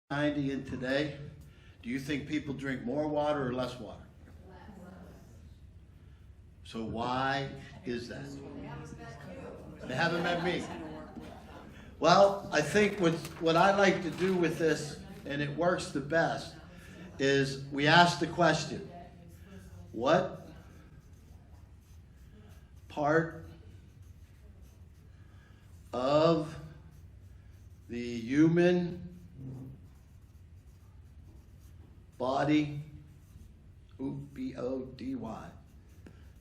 90 in today, do you think people drink more water or less water? So why is that? They haven't met me. Well, I think what I like to do with this, and it works the best, is we ask the question, what part of the human body, B-O-D-Y,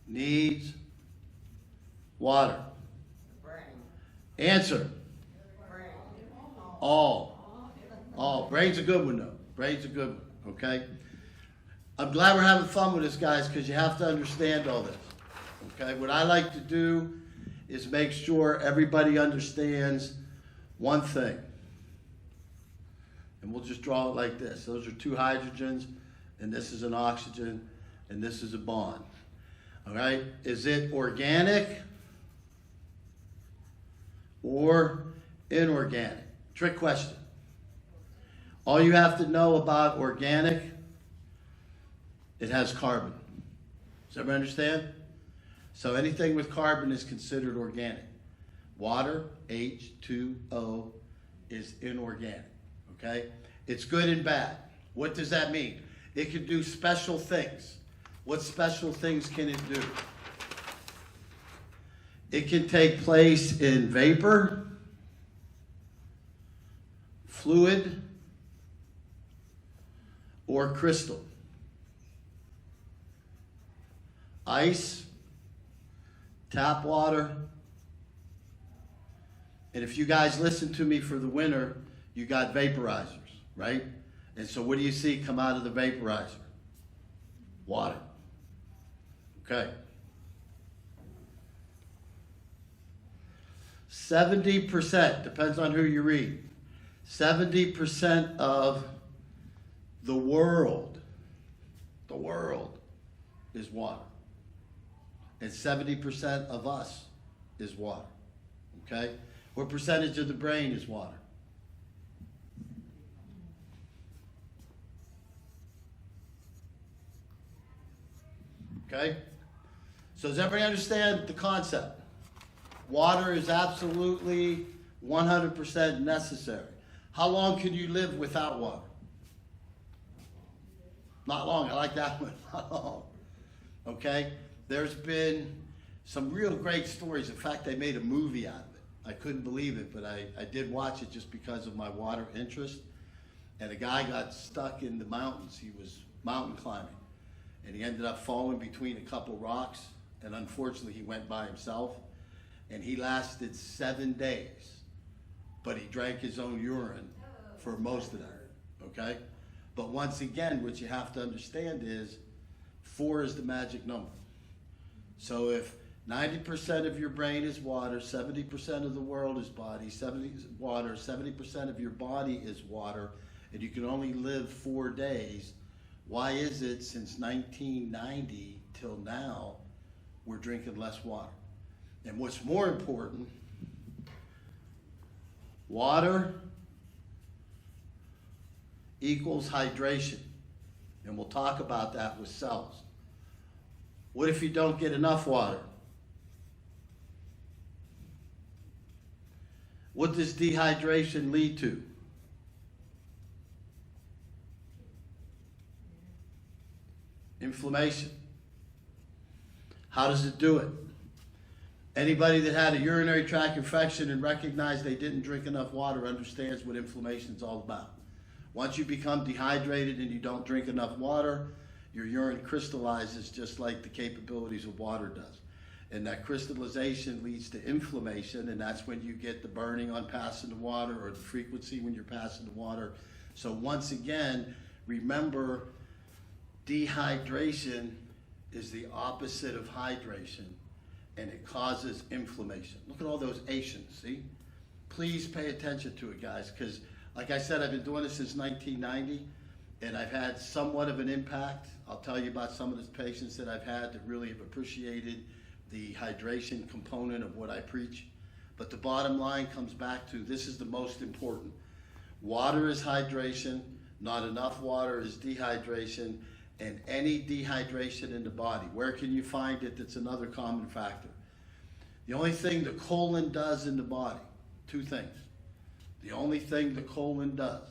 needs water? Answer. All. Brain's a good one, though. Brain's a good one, okay? I'm glad we're having fun with this, guys, because you have to understand all this, okay? What I like to do is make sure everybody understands one thing. And we'll just draw it like this. Those are two hydrogens, and this is an oxygen, and this is a bond. All right? Is it organic or inorganic? Trick question. All you have to know about organic, it has carbon. Does everybody understand? So anything with carbon is considered organic. Water, H2O, is inorganic. Okay? It's good and bad. What does that mean? It can do special things. What special things can it do? It can take place in vapor, fluid, or crystal. Ice, tap water. And if you guys listen to me for the winter, you got vaporizers, right? And so what do you see come out of the vaporizer? Water. Okay. 70%, depends on who you read, 70% of the world is water. And 70% of us is water, okay? What percentage of the brain is water? Okay? So does everybody understand the concept? Water is absolutely 100% necessary. How long can you live without water? Not long. I like that one. Not long. Okay? There's been some real great stories. In fact, they made a movie out of it. I couldn't believe it, but I did watch it just because of my water interest. And a guy got stuck in the mountains. He was mountain climbing. And he ended up falling between a couple rocks. And unfortunately, he went by himself. And he lasted 7 days. But he drank his own urine for most of that. Okay? But once again, what you have to understand is 4 is the magic number. So if 90% of your brain is water, 70% of the world is body, 70% of your body is water, and you can only live 4 days, why is it since 1990 till now we're drinking less water? And what's more important, water equals hydration. And we'll talk about that with cells. What if you don't get enough water? What does dehydration lead to? Inflammation. How does it do it? Anybody that had a urinary tract infection and recognized they didn't drink enough water understands what inflammation is all about. Once you become dehydrated and you don't drink enough water, your urine crystallizes just like the capabilities of water does. And that crystallization leads to inflammation, and that's when you get the burning on passing the water or the frequency when you're passing the water. So once again, remember, dehydration is the opposite of hydration, and it causes inflammation. Look at all those Asians, see? Please pay attention to it, guys, because like I said, I've been doing this since 1990, and I've had somewhat of an impact. I'll tell you about some of the patients that I've had that really have appreciated the hydration component of what I preach. But the bottom line comes back to, this is the most important. Water is hydration, not enough water is dehydration, and any dehydration in the body. Where can you find it? That's another common factor. The only thing the colon does in the body, two things. The only thing the colon does,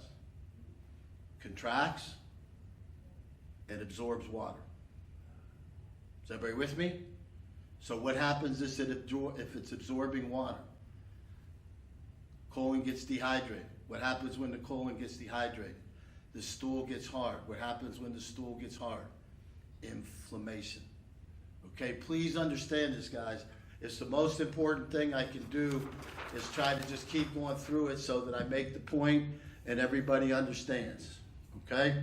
contracts and absorbs water. Is everybody with me? So what happens is that if it's absorbing water, colon gets dehydrated. What happens when the colon gets dehydrated? The stool gets hard. What happens when the stool gets hard? Inflammation. Okay, please understand this, guys. It's the most important thing I can do is try to just keep going through it so that I make the point and everybody understands. Okay?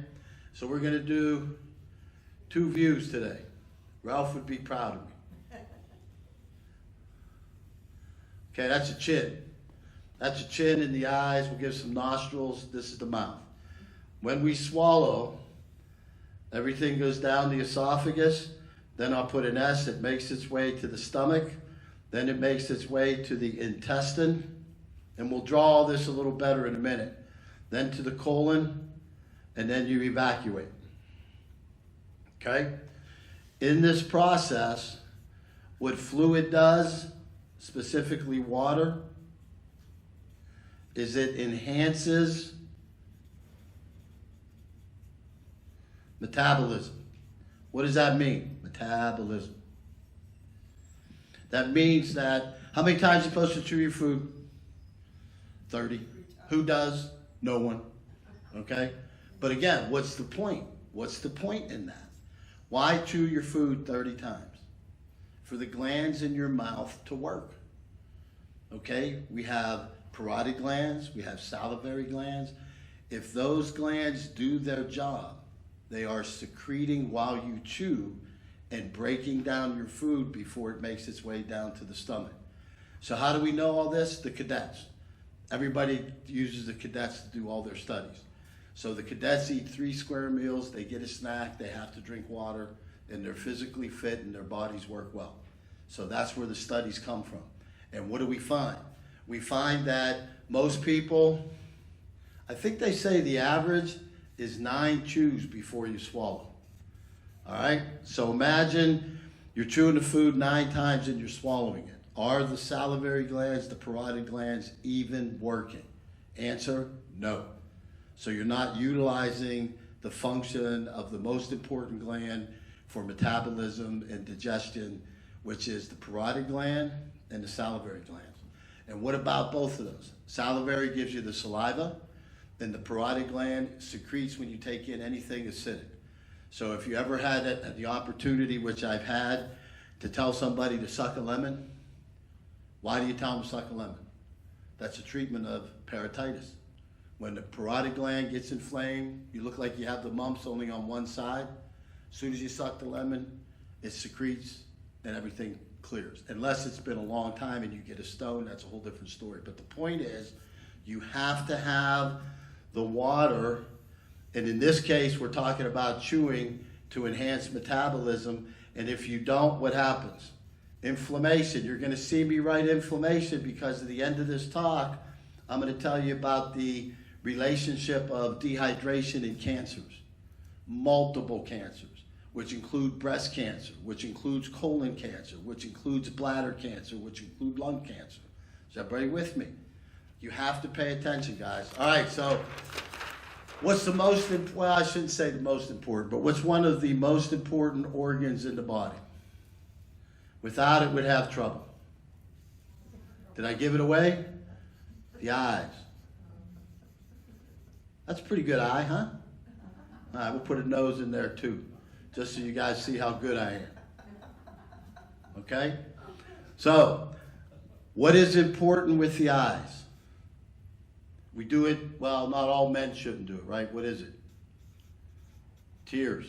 So we're going to do 2 views today. Ralph would be proud of me. Okay, that's a chin. That's a chin in the eyes. We'll give some nostrils. This is the mouth. When we swallow, everything goes down the esophagus. Then I'll put an S. It makes its way to the stomach. Then it makes its way to the intestine. And we'll draw all this a little better in a minute. Then to the colon. And then you evacuate. Okay? In this process, what fluid does, specifically water, is it enhances metabolism. What does that mean? Metabolism. That means that, how many times are you supposed to chew your food? 30. Who does? No one. Okay? But again, what's the point? What's the point in that? Why chew your food 30 times? For the glands in your mouth to work. Okay? We have parotid glands, we have salivary glands. If those glands do their job, they are secreting while you chew and breaking down your food before it makes its way down to the stomach. So how do we know all this? The cadets. Everybody uses the cadets to do all their studies. So the cadets eat 3 square meals, they get a snack, they have to drink water, and they're physically fit and their bodies work well. So that's where the studies come from. And what do we find? We find that most people, I think they say the average is 9 chews before you swallow. All right? So imagine you're chewing the food 9 times and you're swallowing it. Are the salivary glands, the parotid glands even working? Answer, no. So you're not utilizing the function of the most important gland for metabolism and digestion, which is the parotid gland and the salivary glands. And what about both of those? Salivary gives you the saliva, and the parotid gland secretes when you take in anything acidic. So if you ever had the opportunity, which I've had, to tell somebody to suck a lemon, why do you tell them to suck a lemon? That's a treatment of peritonitis. When the parotid gland gets inflamed, you look like you have the mumps only on one side. As soon as you suck the lemon, it secretes and everything clears. Unless it's been a long time and you get a stone, that's a whole different story. But the point is, you have to have the water, and in this case, we're talking about chewing to enhance metabolism. And if you don't, what happens? Inflammation. You're going to see me write inflammation because at the end of this talk, I'm going to tell you about the relationship of dehydration and cancers, multiple cancers, which include breast cancer, which includes colon cancer, which includes bladder cancer, which include lung cancer. Is everybody with me? You have to pay attention, guys. All right, so what's the most, well, I shouldn't say the most important, but what's one of the most important organs in the body? Without it, we'd have trouble. Did I give it away? The eyes. That's a pretty good eye, huh? All right, we'll put a nose in there too, just so you guys see how good I am. Okay? So, what is important with the eyes? We do it, well, not all men shouldn't do it, right? What is it? Tears.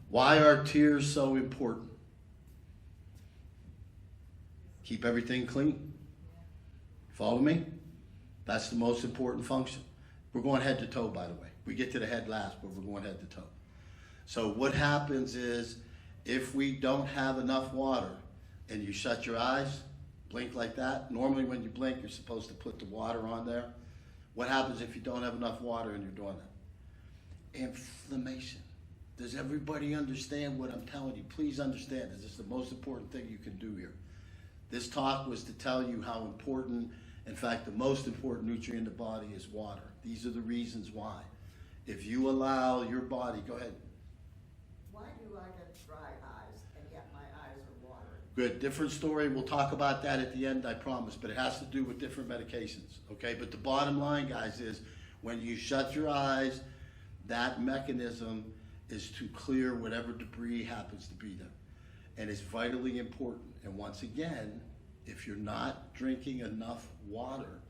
Why are tears so important? Keep everything clean. Follow me? That's the most important function. We're going head to toe, by the way. We get to the head last, but we're going head to toe. So what happens is, if we don't have enough water and you shut your eyes, blink like that, normally when you blink, you're supposed to put the water on there. What happens if you don't have enough water and you're doing that? Inflammation. Does everybody understand what I'm telling you? Please understand this is the most important thing you can do here. This talk was to tell you how important, in fact, the most important nutrient in the body is water. These are the reasons why. If you allow your body, go ahead. Why do I get dry eyes and yet my eyes are watering? Good, different story. We'll talk about that at the end, I promise, but it has to do with different medications, okay? But the bottom line, guys, is when you shut your eyes, that mechanism is to clear whatever debris happens to be there. And it's vitally important. And once again, if you're not drinking enough water,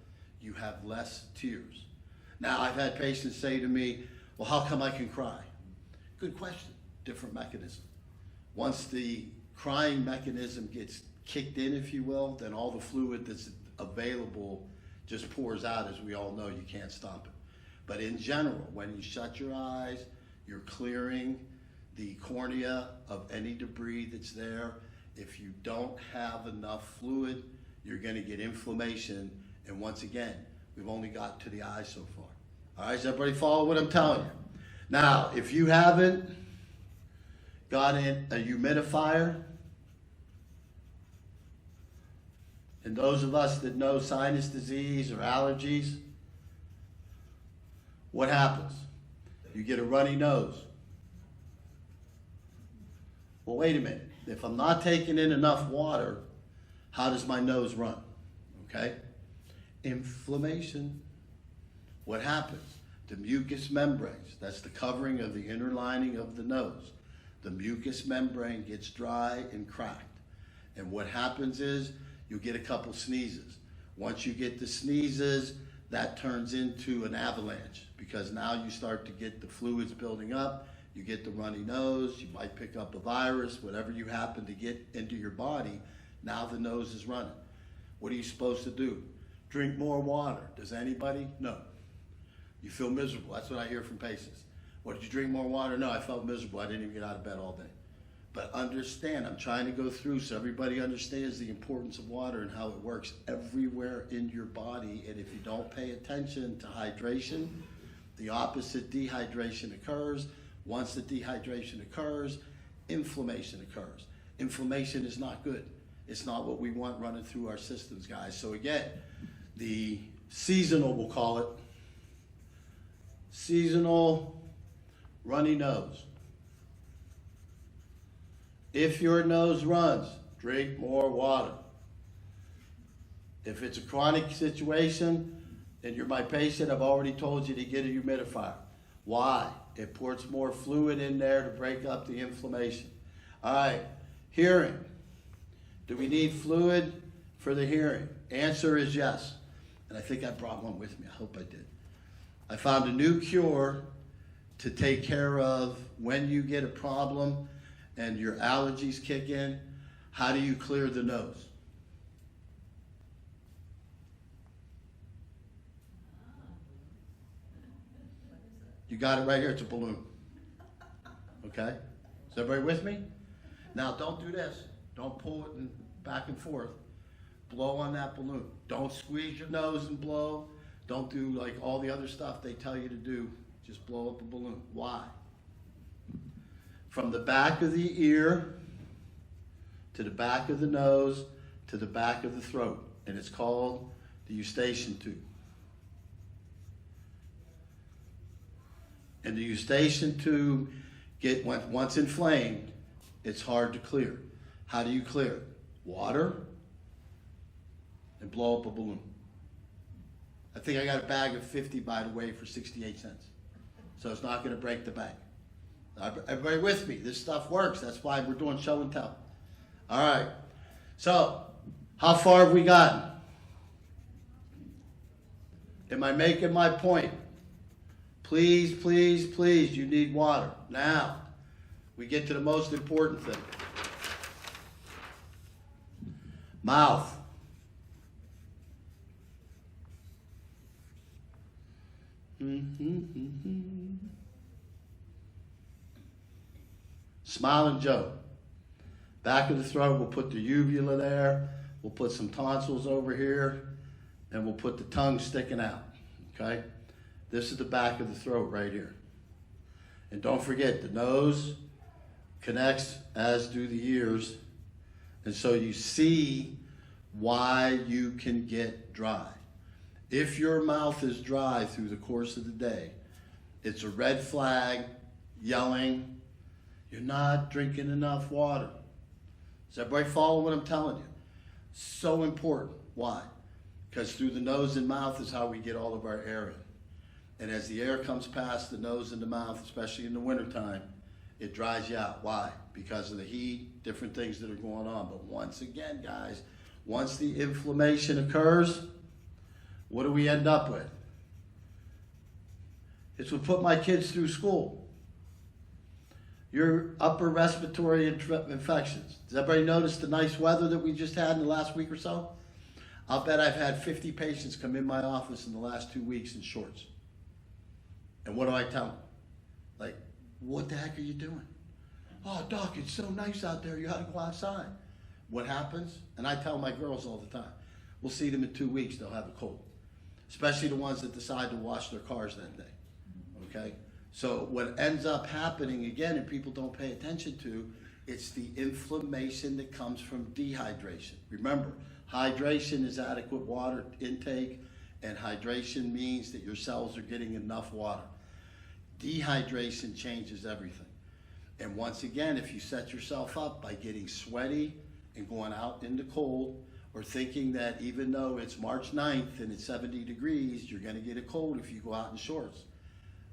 you have less tears. Now, I've had patients say to me, well, how come I can cry? Good question, different mechanism. Once the crying mechanism gets kicked in, if you will, then all the fluid that's available just pours out. As we all know, you can't stop it. But in general, when you shut your eyes, you're clearing the cornea of any debris that's there. If you don't have enough fluid, you're gonna get inflammation. And once again, we've only got to the eyes so far. All right, does everybody follow what I'm telling you? Now, if you haven't got in a humidifier, and those of us that know sinus disease or allergies, what happens? You get a runny nose. Well, wait a minute. If I'm not taking in enough water, how does my nose run? Okay? Inflammation. What happens? The mucous membranes, that's the covering of the inner lining of the nose. The mucous membrane gets dry and cracked. And what happens is you'll get a couple sneezes. Once you get the sneezes, that turns into an avalanche because now you start to get the fluids building up. You get the runny nose, you might pick up a virus, whatever you happen to get into your body, now the nose is running. What are you supposed to do? Drink more water. Does anybody? No. You feel miserable. That's what I hear from patients. What, did you drink more water? No, I felt miserable. I didn't even get out of bed all day. But understand, I'm trying to go through so everybody understands the importance of water and how it works everywhere in your body. And if you don't pay attention to hydration, the opposite, dehydration, occurs. Once the dehydration occurs, inflammation occurs. Inflammation is not good. It's not what we want running through our systems, guys. So again, the seasonal, we'll call it, seasonal runny nose. If your nose runs, drink more water. If it's a chronic situation and you're my patient, I've already told you to get a humidifier. Why? It puts more fluid in there to break up the inflammation. All right, hearing. Do we need fluid for the hearing? Answer is yes. And I think I brought one with me. I hope I did. I found a new cure to take care of when you get a problem and your allergies kick in. How do you clear the nose? You got it right here. It's a balloon. Okay? Is everybody with me? Now, don't do this. Don't pull it back and forth. Blow on that balloon. Don't squeeze your nose and blow. Don't do like all the other stuff they tell you to do. Just blow up a balloon. Why? From the back of the ear to the back of the nose to the back of the throat. And it's called the eustachian tube. And the eustachian tube, once inflamed, it's hard to clear. How do you clear it? Water and blow up a balloon. I think I got a bag of 50, by the way, for 68 cents. So it's not going to break the bank. Everybody with me? This stuff works. That's why we're doing show and tell. All right. So, how far have we gotten? Am I making my point? Please, please, please, you need water. Now, we get to the most important thing. Mouth. Smiling Joe. Back of the throat, we'll put the uvula there. We'll put some tonsils over here. And we'll put the tongue sticking out. okay? This is the back of the throat right here. And don't forget, the nose connects, as do the ears. And so you see why you can get dry. If your mouth is dry through the course of the day, it's a red flag, yelling, you're not drinking enough water. Does everybody follow what I'm telling you? So important. Why? Because through the nose and mouth is how we get all of our air in. And as the air comes past the nose and the mouth, especially in the wintertime, it dries you out. Why? Because of the heat, different things that are going on. But once again, guys, once the inflammation occurs, what do we end up with? It's what put my kids through school. Your upper respiratory infections. Does everybody notice the nice weather that we just had in the last week or so? I'll bet I've had 50 patients come in my office in the last 2 weeks in shorts. And what do I tell them? Like, what the heck are you doing? Oh, Doc, it's so nice out there. You ought to go outside. What happens? And I tell my girls all the time, we'll see them in 2 weeks. They'll have a cold, especially the ones that decide to wash their cars that day. Okay? So what ends up happening, again, and people don't pay attention to, it's the inflammation that comes from dehydration. Remember, hydration is adequate water intake, and hydration means that your cells are getting enough water. Dehydration changes everything. And once again, if you set yourself up by getting sweaty and going out in the cold, or thinking that even though it's March 9th and it's 70 degrees, you're gonna get a cold if you go out in shorts.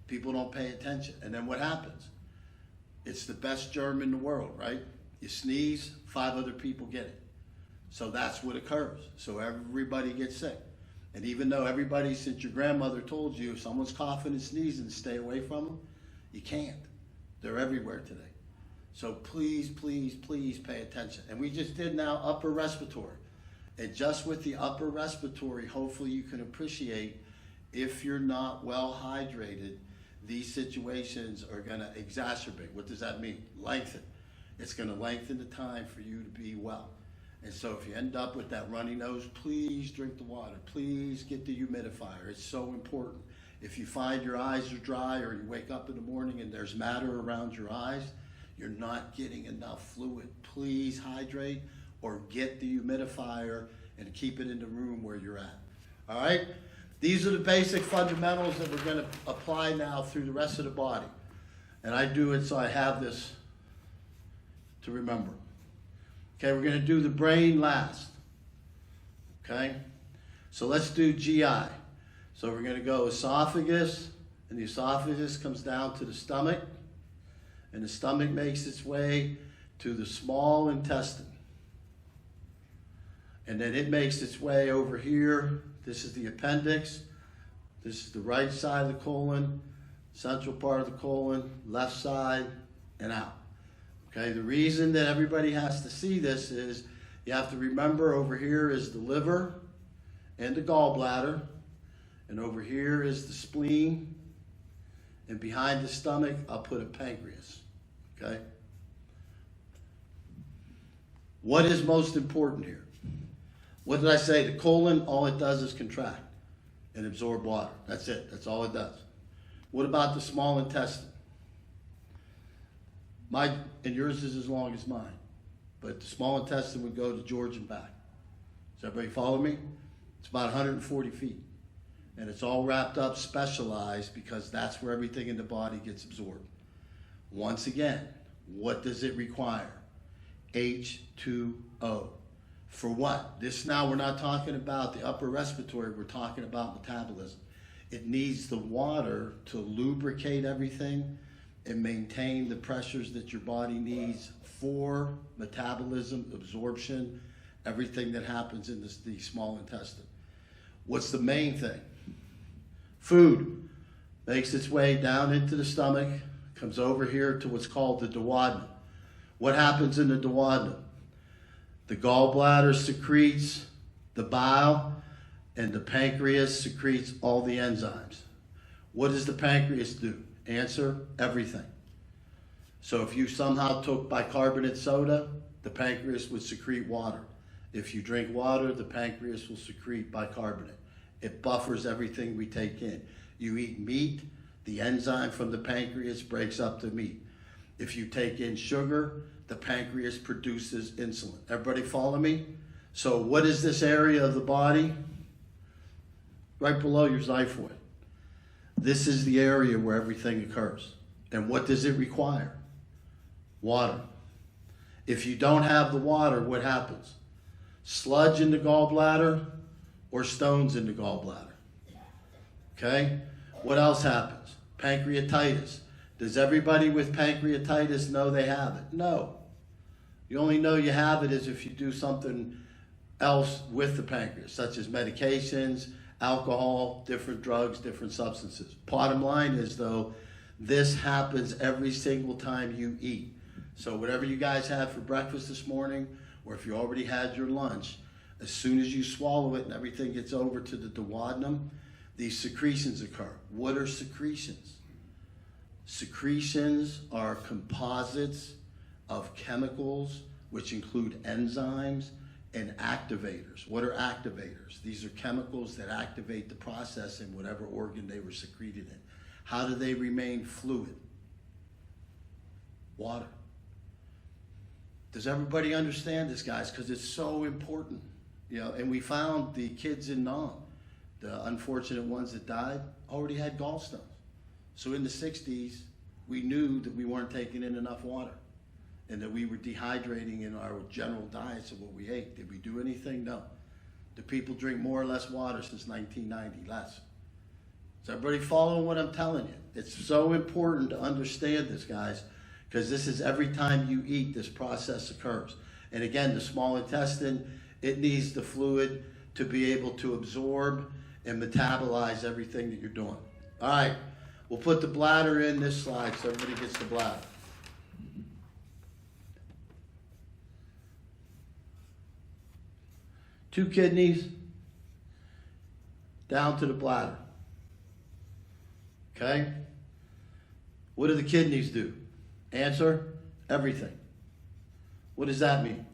People don't pay attention. And then what happens? It's the best germ in the world, right? You sneeze, 5 other people get it. So that's what occurs. So everybody gets sick. And even though everybody, since your grandmother told you, if someone's coughing and sneezing, stay away from them, you can't. They're everywhere today. So please, please, please pay attention. And we just did now upper respiratory. And just with the upper respiratory, hopefully you can appreciate, if you're not well hydrated, these situations are gonna exacerbate. What does that mean? Lengthen. It's gonna lengthen the time for you to be well. And so if you end up with that runny nose, please drink the water. Please get the humidifier. It's so important. If you find your eyes are dry, or you wake up in the morning and there's matter around your eyes, you're not getting enough fluid. Please hydrate, or get the humidifier and keep it in the room where you're at. All right? These are the basic fundamentals that we're going to apply now through the rest of the body. And I do it so I have this to remember. Okay, we're going to do the brain last. Okay? So let's do GI. So we're going to go esophagus, and the esophagus comes down to the stomach, and the stomach makes its way to the small intestine. And then it makes its way over here. This is the appendix. This is the right side of the colon, central part of the colon, left side, and out. Okay, the reason that everybody has to see this is you have to remember over here is the liver and the gallbladder, and over here is the spleen, and behind the stomach, I'll put a pancreas. Okay? What is most important here? What did I say? The colon, all it does is contract and absorb water. That's it. That's all it does. What about the small intestine? And yours is as long as mine. But the small intestine would go to George and back. Does everybody follow me? It's about 140 feet. And it's all wrapped up, specialized, because that's where everything in the body gets absorbed. Once again, what does it require? H2O. For what? This now we're not talking about the upper respiratory, we're talking about metabolism. It needs the water to lubricate everything and maintain the pressures that your body needs for metabolism, absorption, everything that happens in the small intestine. What's the main thing? Food makes its way down into the stomach, comes over here to what's called the duodenum. What happens in the duodenum? The gallbladder secretes the bile, and the pancreas secretes all the enzymes. What does the pancreas do? Answer, everything. So if you somehow took bicarbonate soda, the pancreas would secrete water. If you drink water, the pancreas will secrete bicarbonate. It buffers everything we take in. You eat meat, the enzyme from the pancreas breaks up the meat. If you take in sugar, the pancreas produces insulin. Everybody follow me? So what is this area of the body? Right below your xiphoid. This is the area where everything occurs. And what does it require? Water. If you don't have the water, what happens? Sludge in the gallbladder or stones in the gallbladder. Okay? What else happens? Pancreatitis. Does everybody with pancreatitis know they have it? No. You only know you have it is if you do something else with the pancreas, such as medications, alcohol, different drugs, different substances. Bottom line is, though, this happens every single time you eat. So whatever you guys had for breakfast this morning, or if you already had your lunch, as soon as you swallow it and everything gets over to the duodenum, these secretions occur. What are secretions? Secretions are composites of chemicals, which include enzymes and activators. What are activators? These are chemicals that activate the process in whatever organ they were secreted in. How do they remain fluid? Water. Does everybody understand this, guys? Because it's so important. You know, and we found the kids in Nam, the unfortunate ones that died, already had gallstones. So in the 60s, we knew that we weren't taking in enough water and that we were dehydrating in our general diets of what we ate. Did we do anything? No. Do people drink more or less water since 1990? Less. Is everybody following what I'm telling you? It's so important to understand this, guys, because this is every time you eat, this process occurs. And again, the small intestine, it needs the fluid to be able to absorb and metabolize everything that you're doing. All right, we'll put the bladder in this slide so everybody gets the bladder. Two kidneys down to the bladder. Okay? What do the kidneys do? Answer, everything. What does that mean?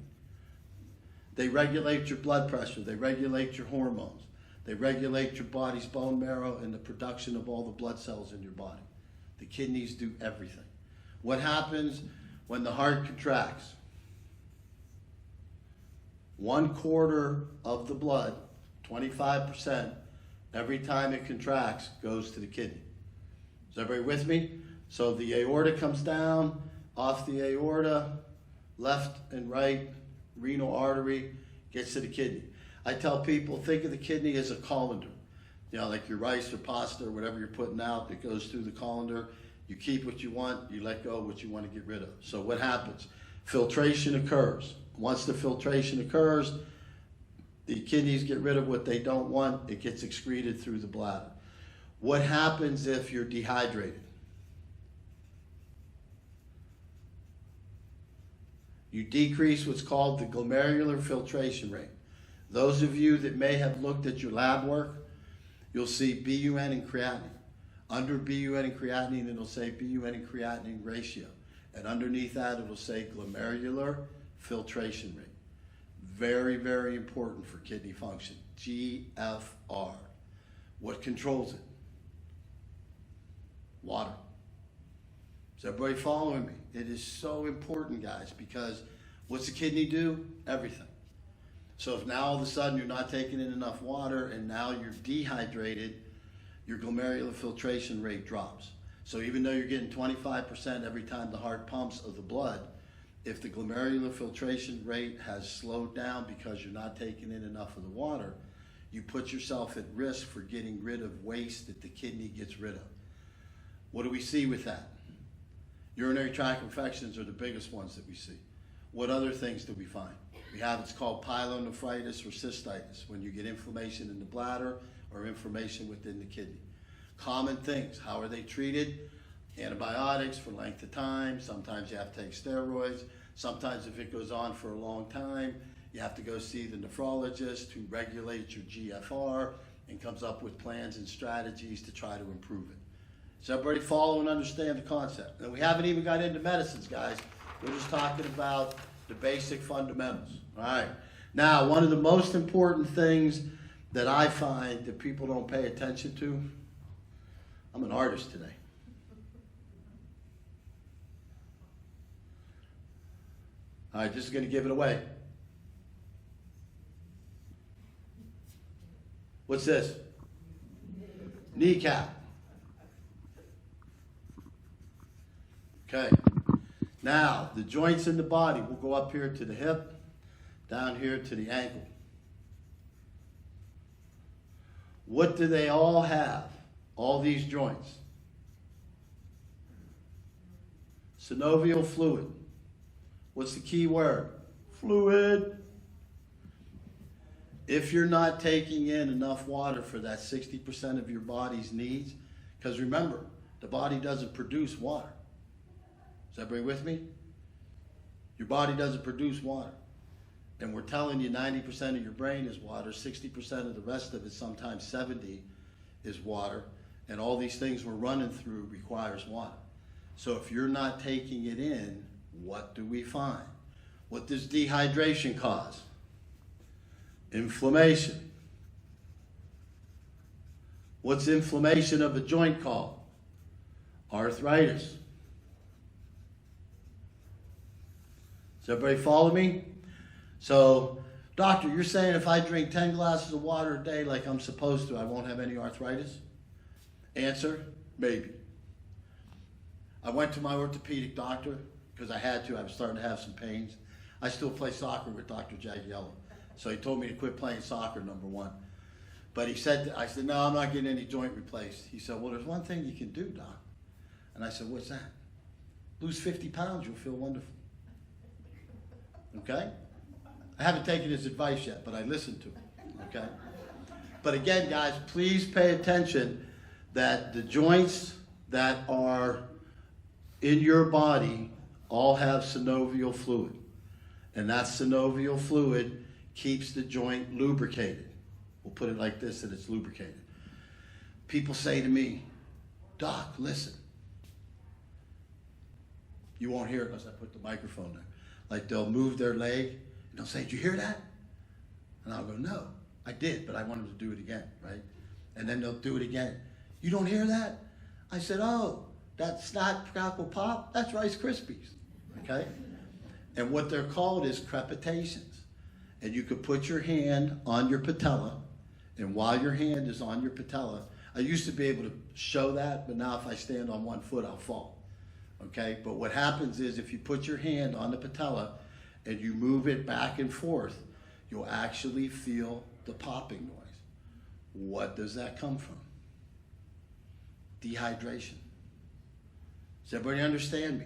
They regulate your blood pressure. They regulate your hormones. They regulate your body's bone marrow and the production of all the blood cells in your body. The kidneys do everything. What happens when the heart contracts? 1/4 of the blood, 25%, every time it contracts, goes to the kidney. Is everybody with me? So the aorta comes down, off the aorta, left and right, renal artery, gets to the kidney. I tell people, think of the kidney as a colander. You know, like your rice or pasta or whatever you're putting out, it goes through the colander. You keep what you want, you let go of what you want to get rid of. So what happens? Filtration occurs. Once the filtration occurs, the kidneys get rid of what they don't want, it gets excreted through the bladder. What happens if you're dehydrated? You decrease what's called the glomerular filtration rate. Those of you that may have looked at your lab work, you'll see BUN and creatinine. Under BUN and creatinine, it'll say BUN and creatinine ratio. And underneath that, it'll say glomerular filtration rate. Very, very important for kidney function. GFR. What controls it? Water. Is everybody following me? It is so important, guys, because what's the kidney do? Everything. So if now all of a sudden you're not taking in enough water and now you're dehydrated, your glomerular filtration rate drops. So even though you're getting 25% every time the heart pumps of the blood, if the glomerular filtration rate has slowed down because you're not taking in enough of the water, you put yourself at risk for getting rid of waste that the kidney gets rid of. What do we see with that? Urinary tract infections are the biggest ones that we see. What other things do we find? We have, it's called pyelonephritis or cystitis, when you get inflammation in the bladder or inflammation within the kidney. Common things, how are they treated? Antibiotics for length of time. Sometimes you have to take steroids. Sometimes if it goes on for a long time, you have to go see the nephrologist who regulates your GFR and comes up with plans and strategies to try to improve it. Does everybody follow and understand the concept? And we haven't even got into medicines, guys. We're just talking about the basic fundamentals. All right. Now, one of the most important things that I find that people don't pay attention to. I'm an artist today. All right, just going to give it away. What's this? Kneecap. Okay. Now, the joints in the body will go up here to the hip, down here to the ankle. What do they all have? All these joints. Synovial fluid. What's the key word? Fluid. If you're not taking in enough water for that 60% of your body's needs, because remember, the body doesn't produce water. Is everybody with me? Your body doesn't produce water. And we're telling you 90% of your brain is water, 60% of the rest of it, sometimes 70, is water. And all these things we're running through requires water. So if you're not taking it in, what do we find? What does dehydration cause? Inflammation. What's inflammation of a joint called? Arthritis. Does everybody follow me? So, doctor, you're saying if I drink 10 glasses of water a day like I'm supposed to, I won't have any arthritis? Answer, maybe. I went to my orthopedic doctor because I had to. I was starting to have some pains. I still play soccer with Dr. Jagiello. So he told me to quit playing soccer, number one. But he said, I said, no, I'm not getting any joint replaced. He said, well, there's one thing you can do, doc. And I said, what's that? Lose 50 pounds, you'll feel wonderful. Okay? I haven't taken his advice yet, but I listened to him. Okay? But again, guys, please pay attention that the joints that are in your body all have synovial fluid. And that synovial fluid keeps the joint lubricated. We'll put it like this, that it's lubricated. People say to me, Doc, listen. You won't hear it unless I put the microphone there. Like they'll move their leg and they'll say, did you hear that? And I'll go, no, I did, but I want them to do it again, right? And then they'll do it again. You don't hear that? I said, oh, that snot, crackle, pop, that's Rice Krispies, okay? And what they're called is crepitations. And you could put your hand on your patella, and while your hand is on your patella, I used to be able to show that, but now if I stand on one foot, I'll fall, okay? But what happens is if you put your hand on the patella and you move it back and forth, you'll actually feel the popping noise. What does that come from? Dehydration. Does everybody understand me?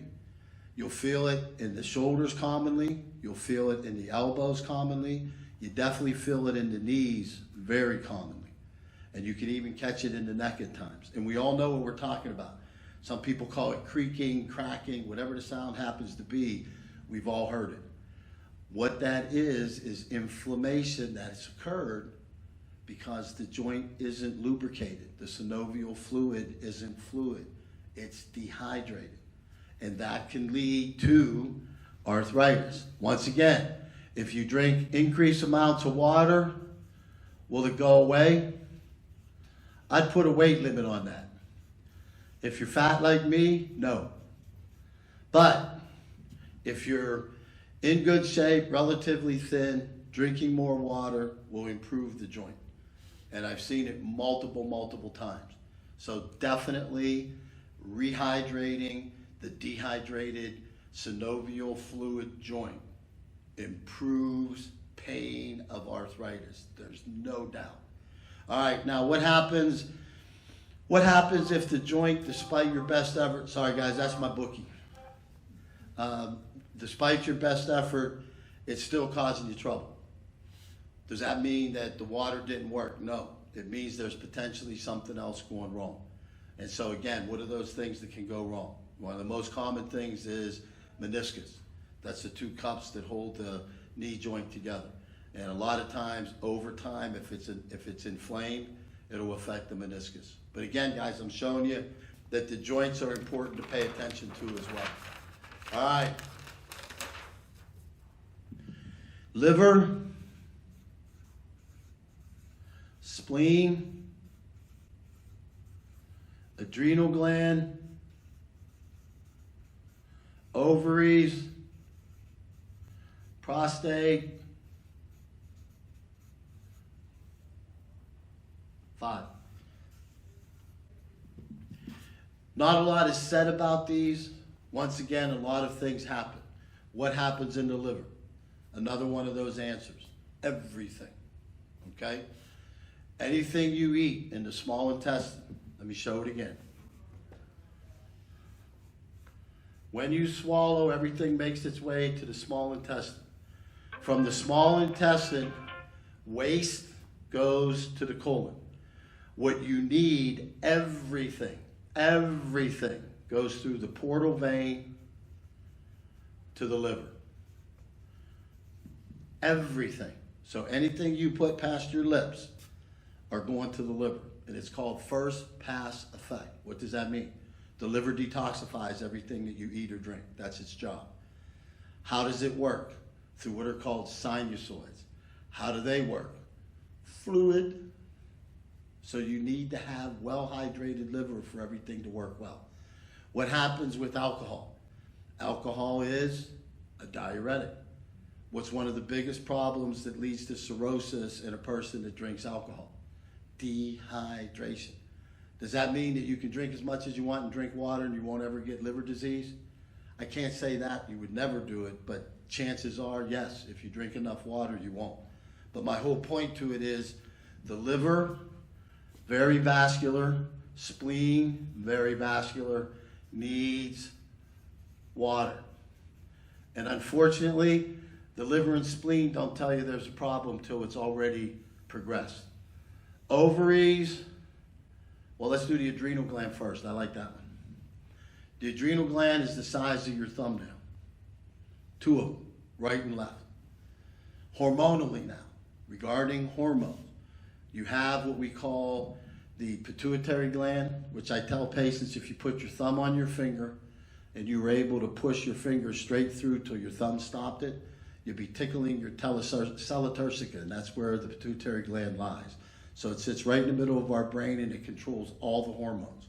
You'll feel it in the shoulders commonly. You'll feel it in the elbows commonly. You definitely feel it in the knees very commonly. And you can even catch it in the neck at times. And we all know what we're talking about. Some people call it creaking, cracking, whatever the sound happens to be. We've all heard it. What that is inflammation that's occurred because the joint isn't lubricated. The synovial fluid isn't fluid. It's dehydrated. And that can lead to arthritis. Once again, if you drink increased amounts of water, will it go away? I'd put a weight limit on that. If you're fat like me, no. But if you're in good shape, relatively thin, drinking more water will improve the joint. And I've seen it multiple times. So definitely rehydrating the dehydrated synovial fluid joint improves pain of arthritis. There's no doubt. All right, now what happens if the joint, despite your best effort, sorry guys, that's my bookie. Despite your best effort, it's still causing you trouble. Does that mean that the water didn't work? No, it means there's potentially something else going wrong. And so again, what are those things that can go wrong? One of the most common things is meniscus. That's the two cups that hold the knee joint together. And a lot of times, over time, if it's inflamed, it'll affect the meniscus. But again, guys, I'm showing you that the joints are important to pay attention to as well. All right. Liver, spleen, adrenal gland, ovaries, prostate. 5. Not a lot is said about these. Once again, a lot of things happen. What happens in the liver? Another one of those answers. Everything. Okay? Anything you eat in the small intestine. Let me show it again. When you swallow, everything makes its way to the small intestine. From the small intestine, waste goes to the colon. What you need, everything goes through the portal vein to the liver. Everything. So anything you put past your lips are going to the liver. And it's called first pass effect. What does that mean? The liver detoxifies everything that you eat or drink. That's its job. How does it work? Through what are called sinusoids. How do they work? Fluid. So you need to have well-hydrated liver for everything to work well. What happens with alcohol? Alcohol is a diuretic. What's one of the biggest problems that leads to cirrhosis in a person that drinks alcohol? Dehydration. Does that mean that you can drink as much as you want and drink water and you won't ever get liver disease? I can't say that. You would never do it, but chances are, yes, if you drink enough water, you won't. But my whole point to it is the liver, very vascular, spleen, very vascular, needs water. And unfortunately, the liver and spleen don't tell you there's a problem till it's already progressed. Ovaries, well, let's do the adrenal gland first. I like that one. The adrenal gland is the size of your thumbnail. 2 of them, right and left. Hormonally now, regarding hormones, you have what we call the pituitary gland, which I tell patients if you put your thumb on your finger and you were able to push your finger straight through till your thumb stopped it, you'd be tickling your sella turcica, and that's where the pituitary gland lies. So it sits right in the middle of our brain and it controls all the hormones.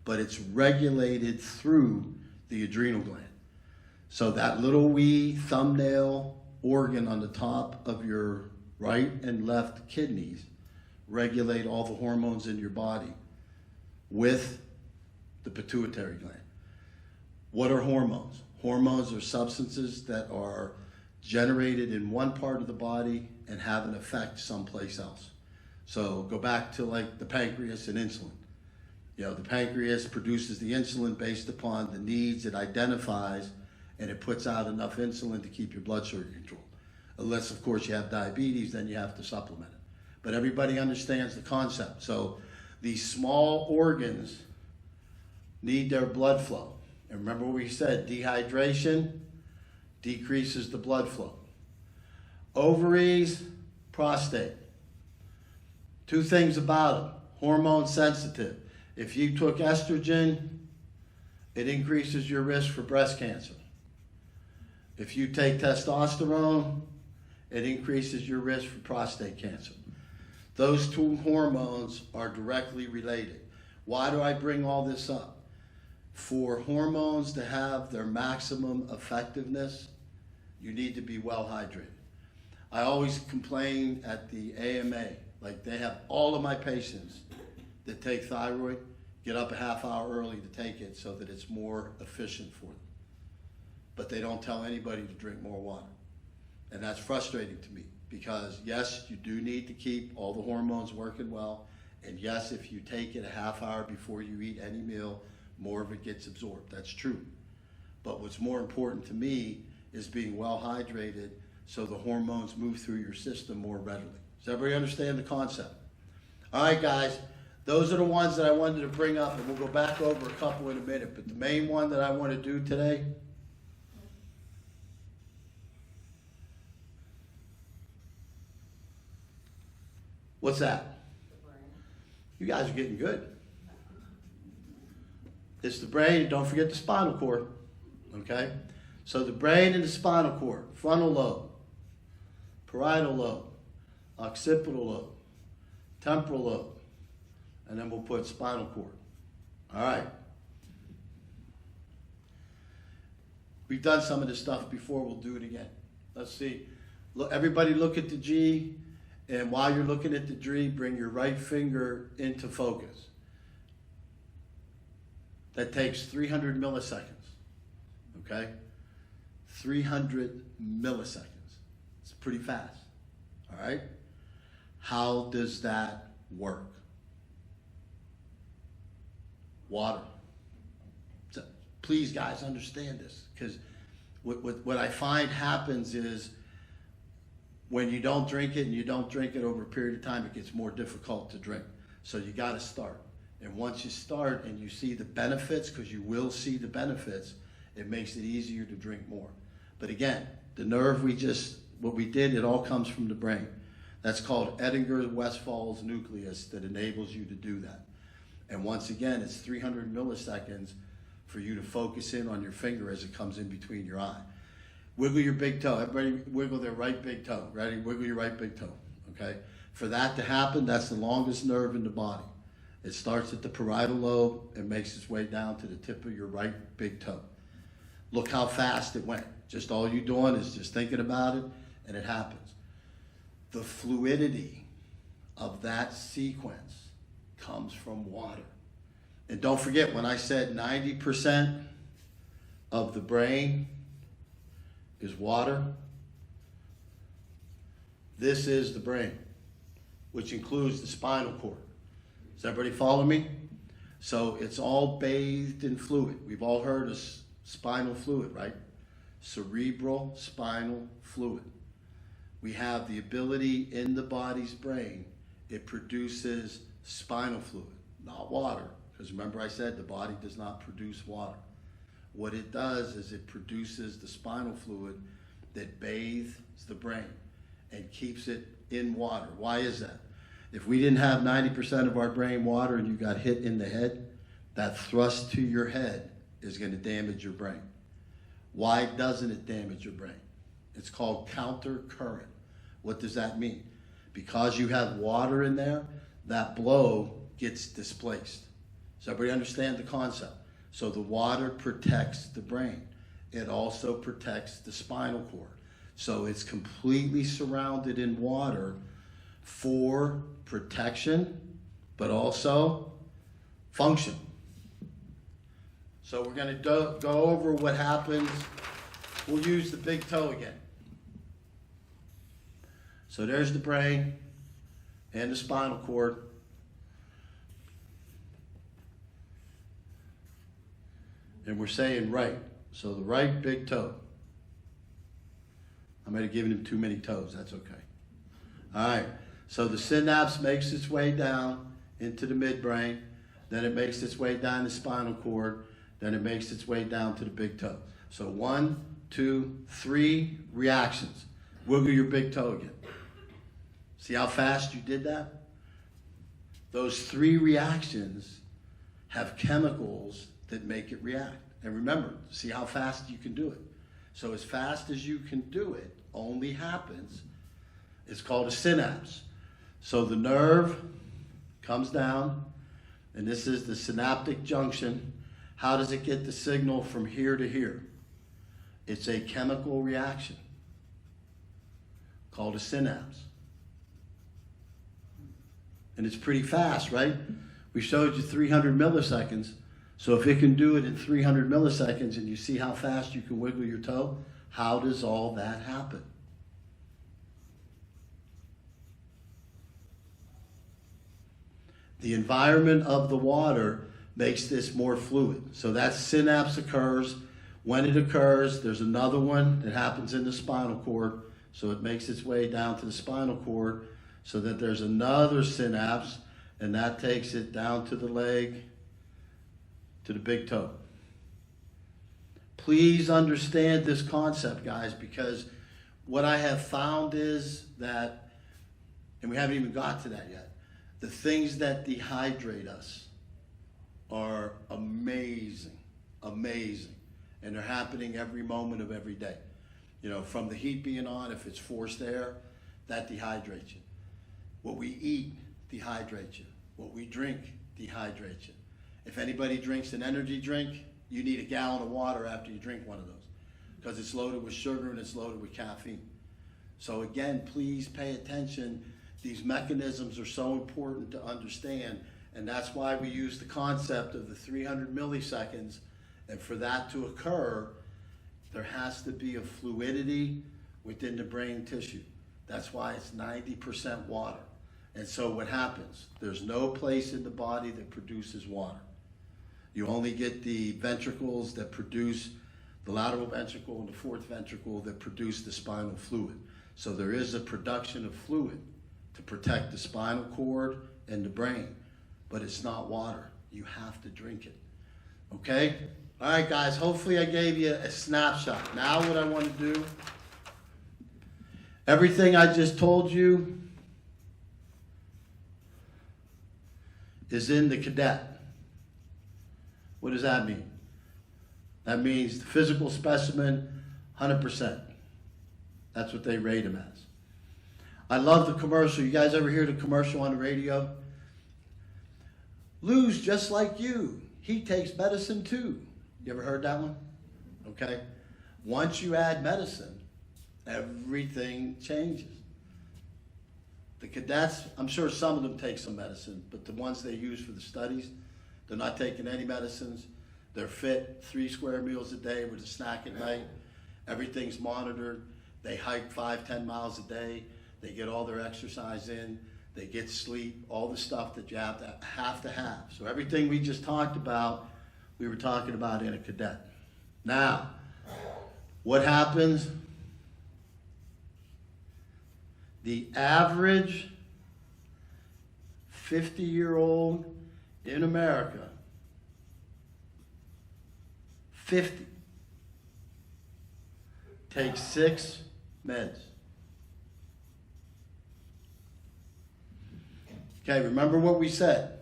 But it's regulated through the adrenal gland. So that little wee thumbnail organ on the top of your right and left kidneys regulate all the hormones in your body with the pituitary gland. What are hormones? Hormones are substances that are generated in one part of the body and have an effect someplace else. So go back to like the pancreas and insulin. You know, the pancreas produces the insulin based upon the needs it identifies, and it puts out enough insulin to keep your blood sugar controlled. Unless, of course, you have diabetes, then you have to supplement it. But everybody understands the concept. So these small organs need their blood flow. And remember what we said, dehydration decreases the blood flow. Ovaries, prostate. 2 things about them. Hormone sensitive. If you took estrogen, it increases your risk for breast cancer. If you take testosterone, it increases your risk for prostate cancer. Those 2 hormones are directly related. Why do I bring all this up? For hormones to have their maximum effectiveness, you need to be well hydrated. I always complain at the AMA, like they have all of my patients that take thyroid get up a half hour early to take it so that it's more efficient for them. But they don't tell anybody to drink more water. And that's frustrating to me because yes, you do need to keep all the hormones working well. And yes, if you take it a half hour before you eat any meal, more of it gets absorbed. That's true. But what's more important to me is being well hydrated so the hormones move through your system more readily. Does everybody understand the concept? All right, guys, those are the ones that I wanted to bring up, and we'll go back over a couple in a minute. But the main one that I want to do today, what's that? You guys are getting good. It's the brain, and don't forget the spinal cord, okay? So the brain and the spinal cord, frontal lobe, parietal lobe, occipital lobe, temporal lobe, and then we'll put spinal cord. All right. We've done some of this stuff before, we'll do it again. Let's see. Look, everybody look at the G, and while you're looking at the G, bring your right finger into focus. That takes 300 milliseconds, okay? 300 milliseconds. It's pretty fast, all right? How does that work? Water. So please, guys, understand this, because what I find happens is when you don't drink it and you don't drink it over a period of time, it gets more difficult to drink. So you got to start. And once you start and you see the benefits, because you will see the benefits, it makes it easier to drink more. But again, the nerve what we did, it all comes from the brain. That's called Edinger-Westphal's nucleus that enables you to do that. And once again, it's 300 milliseconds for you to focus in on your finger as it comes in between your eye. Wiggle your big toe. Everybody wiggle their right big toe. Ready? Wiggle your right big toe, okay? For that to happen, that's the longest nerve in the body. It starts at the parietal lobe and makes its way down to the tip of your right big toe. Look how fast it went. Just all you're doing is just thinking about it, and it happens. The fluidity of that sequence comes from water. And don't forget, when I said 90% of the brain is water, this is the brain, which includes the spinal cord. Does everybody follow me? So it's all bathed in fluid. We've all heard of spinal fluid, right? Cerebral spinal fluid. We have the ability in the body's brain, it produces spinal fluid, not water. Because remember I said the body does not produce water. What it does is it produces the spinal fluid that bathes the brain and keeps it in water. Why is that? If we didn't have 90% of our brain water and you got hit in the head, that thrust to your head is going to damage your brain. Why doesn't it damage your brain? It's called counter current. What does that mean? Because you have water in there, that blow gets displaced. Does everybody understand the concept? So the water protects the brain. It also protects the spinal cord. So it's completely surrounded in water for protection, but also function. So we're going to go over what happens. We'll use the big toe again. So there's the brain and the spinal cord. And we're saying right. So the right big toe. I might have given him too many toes. That's okay. All right. So the synapse makes its way down into the midbrain. Then it makes its way down the spinal cord. Then it makes its way down to the big toe. So 1, 2, 3 reactions. Wiggle your big toe again. See how fast you did that? Those 3 reactions have chemicals that make it react. And remember, see how fast you can do it. So as fast as you can do it only happens, it's called a synapse. So the nerve comes down, and this is the synaptic junction. How does it get the signal from here to here? It's a chemical reaction called a synapse. And it's pretty fast, right? We showed you 300 milliseconds. So if it can do it in 300 milliseconds and you see how fast you can wiggle your toe, how does all that happen? The environment of the water makes this more fluid. So that synapse occurs. When it occurs, there's another one that happens in the spinal cord. So it makes its way down to the spinal cord so that there's another synapse, and that takes it down to the leg, to the big toe. Please understand this concept, guys, because what I have found is that, and we haven't even got to that yet, the things that dehydrate us are amazing, amazing. And they're happening every moment of every day. You know, from the heat being on, if it's forced air, that dehydrates you. What we eat dehydrates you. What we drink dehydrates you. If anybody drinks an energy drink, you need a gallon of water after you drink one of those because it's loaded with sugar and it's loaded with caffeine. So again, please pay attention. These mechanisms are so important to understand, and that's why we use the concept of the 300 milliseconds. And for that to occur, there has to be a fluidity within the brain tissue. That's why it's 90% water. And so what happens? There's no place in the body that produces water. You only get the ventricles that produce, the lateral ventricle and the fourth ventricle that produce the spinal fluid. So there is a production of fluid to protect the spinal cord and the brain, but it's not water. You have to drink it. Okay? All right, guys, hopefully I gave you a snapshot. Now what I want to do, everything I just told you is in the cadet. What does that mean? That means the physical specimen, 100%. That's what they rate him as. I love the commercial. You guys ever hear the commercial on the radio? Lou's just like you. He takes medicine too. You ever heard that one? Okay. Once you add medicine, everything changes. The cadets, I'm sure some of them take some medicine, but the ones they use for the studies, they're not taking any medicines. They're fit, 3 square meals a day with a snack at night. Everything's monitored. They hike 5-10 miles a day. They get all their exercise in. They get sleep, all the stuff that you have to have. So everything we just talked about, we were talking about in a cadet. Now, what happens? The average 50-year-old in America, 50, takes 6 meds. Okay, remember what we said.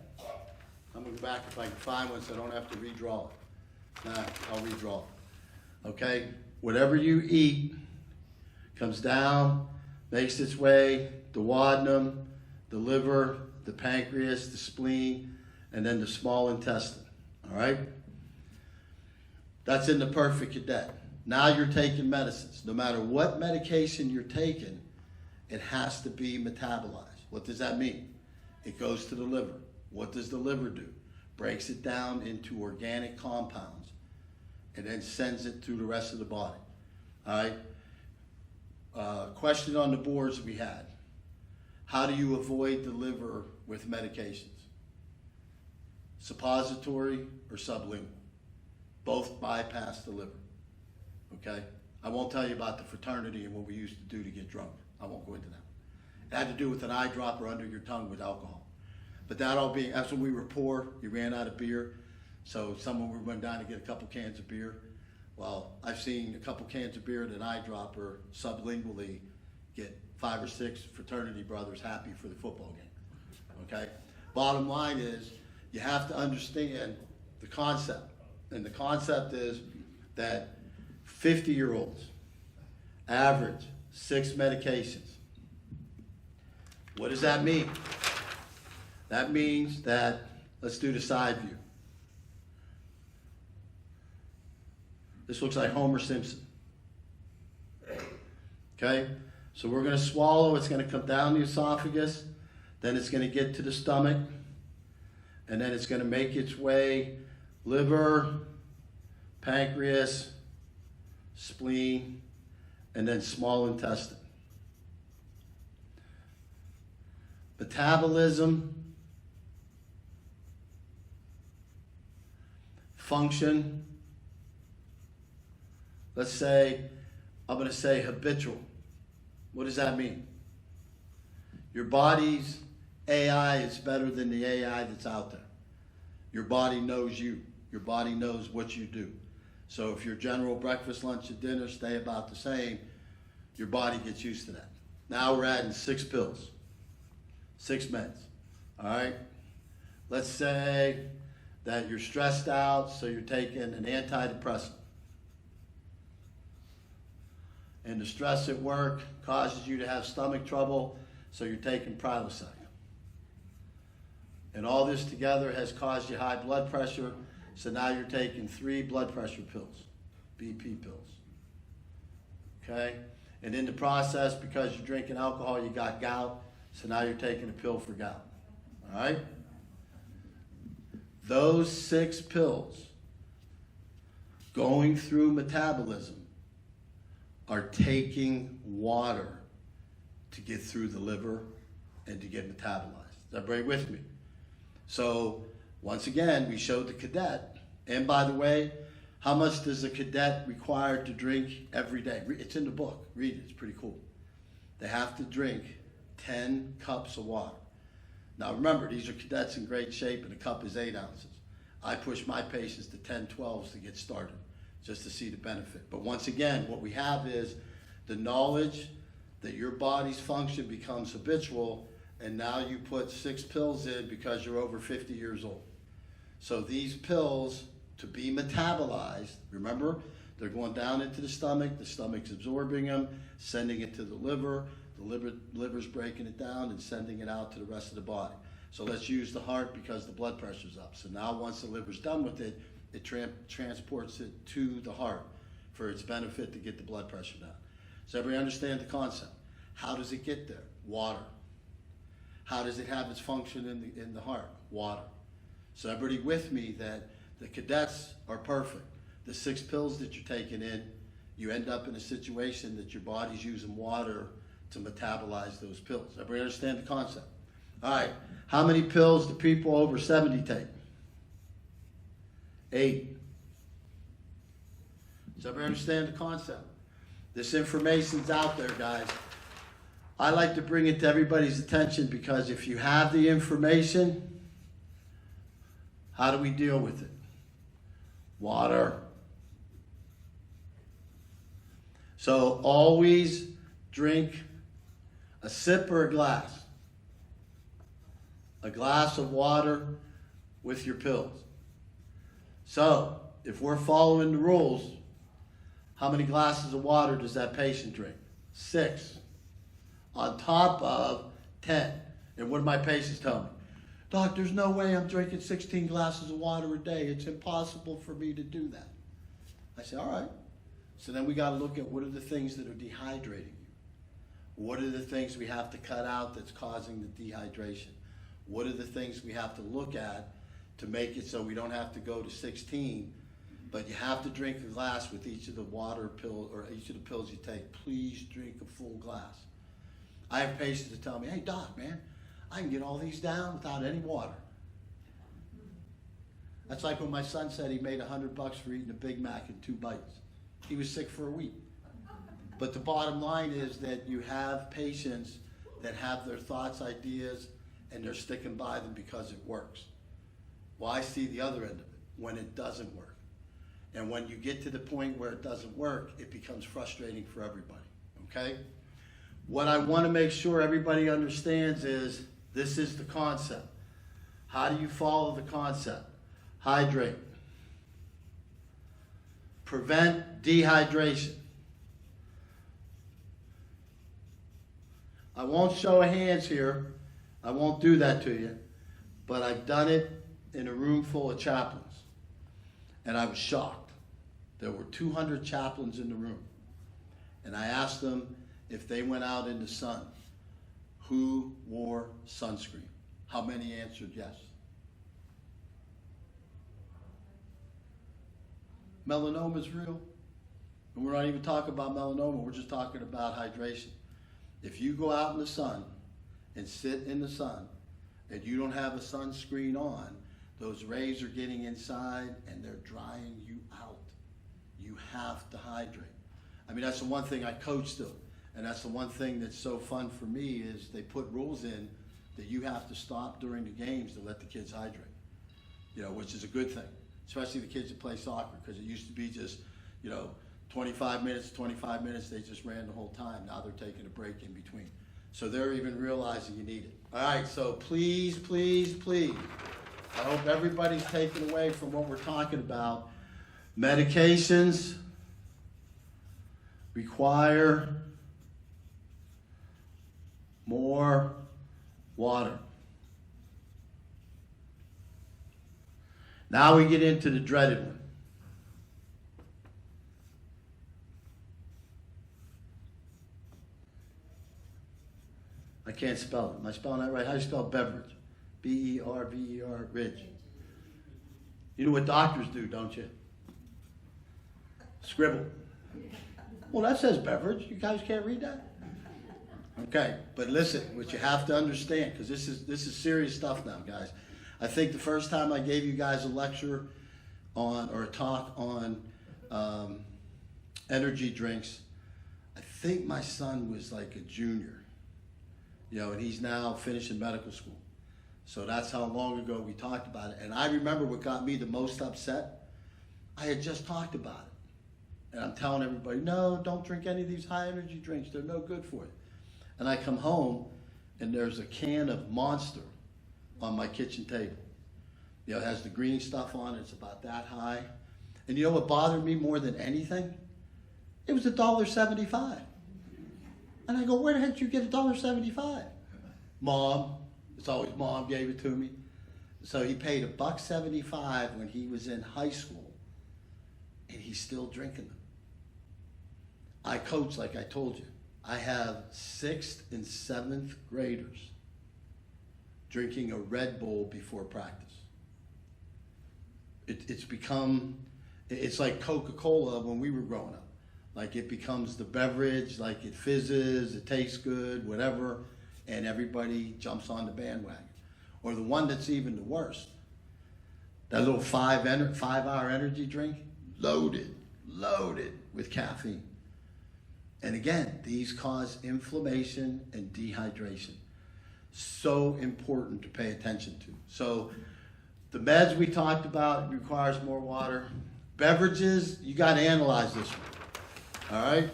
I'm going to go back if I can find one so I don't have to redraw it. Nah, I'll redraw it. Okay, whatever you eat comes down, makes its way, the duodenum, the liver, the pancreas, the spleen, and then the small intestine. All right? That's in the perfect cadet. Now you're taking medicines. No matter what medication you're taking, it has to be metabolized. What does that mean? It goes to the liver. What does the liver do? Breaks it down into organic compounds and then sends it through the rest of the body. All right? Question on the boards we had. How do you avoid the liver with medications? Suppository or sublingual? Both bypass the liver. Okay? I won't tell you about the fraternity and what we used to do to get drunk. I won't go into that. It had to do with an eyedropper under your tongue with alcohol. But that all being, that's when we were poor, you ran out of beer. So someone went down to get a couple cans of beer. Well, I've seen a couple cans of beer and an eyedropper sublingually get 5 or 6 fraternity brothers happy for the football game. Okay? Bottom line is, you have to understand the concept. And the concept is that 50-year-olds average 6 medications. What does that mean? That means that, let's do the side view. This looks like Homer Simpson. Okay? So we're going to swallow, it's going to come down the esophagus, then it's going to get to the stomach, and then it's going to make its way liver, pancreas, spleen, and then small intestine. Metabolism, function, let's say, I'm going to say habitual. What does that mean? Your body's AI is better than the AI that's out there. Your body knows you. Your body knows what you do. So if your general breakfast, lunch, and dinner stay about the same, your body gets used to that. Now we're adding 6 pills, 6 meds, all right? Let's say that you're stressed out, so you're taking an antidepressant. And the stress at work causes you to have stomach trouble, so you're taking Prilosec. And all this together has caused you high blood pressure. So now you're taking 3 blood pressure pills, BP pills. Okay? And in the process, because you're drinking alcohol, you got gout. So now you're taking a pill for gout. All right? Those 6 pills going through metabolism are taking water to get through the liver and to get metabolized. Is everybody with me? So once again, we showed the cadet. And by the way, how much does a cadet require to drink every day? It's in the book. Read it. It's pretty cool. They have to drink 10 cups of water. Now remember, these are cadets in great shape, and a cup is 8 ounces. I push my patients to 10, 12s to get started, just to see the benefit. But once again, what we have is the knowledge that your body's function becomes habitual, and now you put 6 pills in because you're over 50 years old. So these pills, to be metabolized, remember, they're going down into the stomach's absorbing them, sending it to the liver's breaking it down and sending it out to the rest of the body. So let's use the heart because the blood pressure's up. So now once the liver's done with it, it transports it to the heart for its benefit to get the blood pressure down. Does everybody understand the concept? How does it get there? Water. How does it have its function in the heart? Water. So everybody with me that the cadets are perfect. The 6 pills that you're taking in, you end up in a situation that your body's using water to metabolize those pills. Everybody understand the concept? All right. How many pills do people over 70 take? 8. Does everybody understand the concept? This information's out there, guys. I like to bring it to everybody's attention because if you have the information, how do we deal with it? Water. So always drink a sip or a glass. A glass of water with your pills. So, if we're following the rules, how many glasses of water does that patient drink? 6. On top of 10. And what do my patients tell me? Doc, there's no way I'm drinking 16 glasses of water a day. It's impossible for me to do that. I say, all right. So then we got to look at what are the things that are dehydrating you. What are the things we have to cut out that's causing the dehydration? What are the things we have to look at to make it so we don't have to go to 16, but you have to drink a glass with each of the water pills or each of the pills you take. Please drink a full glass. I have patients that tell me, hey doc, man, I can get all these down without any water. That's like when my son said he made $100 for eating a Big Mac in 2 bites. He was sick for a week. But the bottom line is that you have patients that have their thoughts, ideas, and they're sticking by them because it works. Well, I see the other end of it, when it doesn't work. And when you get to the point where it doesn't work, it becomes frustrating for everybody, okay? What I want to make sure everybody understands is this is the concept. How do you follow the concept? Hydrate. Prevent dehydration. I won't show of hands here. I won't do that to you. But I've done it in a room full of chaplains. And I was shocked. There were 200 chaplains in the room. And I asked them if they went out in the sun, who wore sunscreen? How many answered yes? Melanoma is real. And we're not even talking about melanoma, we're just talking about hydration. If you go out in the sun and sit in the sun and you don't have a sunscreen on, those rays are getting inside and they're drying you out. You have to hydrate. I mean, that's the one thing I coach still. And that's the one thing that's so fun for me is they put rules in that you have to stop during the games to let the kids hydrate. You know, which is a good thing. Especially the kids that play soccer, because it used to be just, 25 minutes, they just ran the whole time. Now they're taking a break in between. So they're even realizing you need it. All right, so please, please, please, I hope everybody's taken away from what we're talking about. Medications require more water. Now we get into the dreaded one. I can't spell it. Am I spelling that right? How do you spell beverage? B-E-R-V-E-R, Ridge. You know what doctors do, don't you? Scribble. Well, that says beverage. You guys can't read that? Okay, but listen, what you have to understand, because this is serious stuff now, guys. I think the first time I gave you guys a lecture on, or a talk on energy drinks, I think my son was like a junior. You know, and he's now finishing medical school. So that's how long ago we talked about it. And I remember what got me the most upset. I had just talked about it. And I'm telling everybody, no, don't drink any of these high energy drinks. They're no good for you. And I come home and there's a can of Monster on my kitchen table. You know, it has the green stuff on it. It's about that high. And you know what bothered me more than anything? It was $1.75. And I go, where the heck did you get $1.75? Mom. It's always Mom gave it to me. So he paid $1.75 when he was in high school, and he's still drinking them. I coach, like I told you. I have 6th and 7th graders drinking a Red Bull before practice. It's become, it's like Coca-Cola when we were growing up. Like it becomes the beverage, like it fizzes, it tastes good, whatever, and everybody jumps on the bandwagon. Or the one that's even the worst, that little 5-hour energy drink, loaded with caffeine. And again, these cause inflammation and dehydration. So important to pay attention to. So the meds we talked about, it requires more water. Beverages, you got to analyze this one. All right?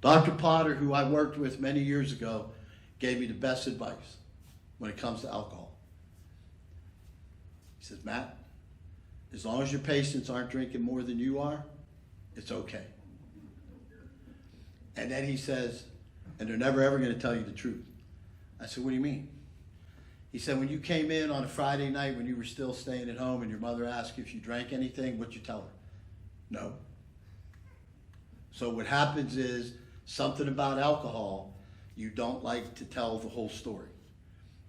Dr. Potter, who I worked with many years ago, gave me the best advice when it comes to alcohol. He says, Matt, as long as your patients aren't drinking more than you are, it's okay. And then he says, and they're never ever going to tell you the truth. I said, what do you mean? He said, when you came in on a Friday night when you were still staying at home and your mother asked you if you drank anything, what'd you tell her? No. So what happens is something about alcohol, you don't like to tell the whole story.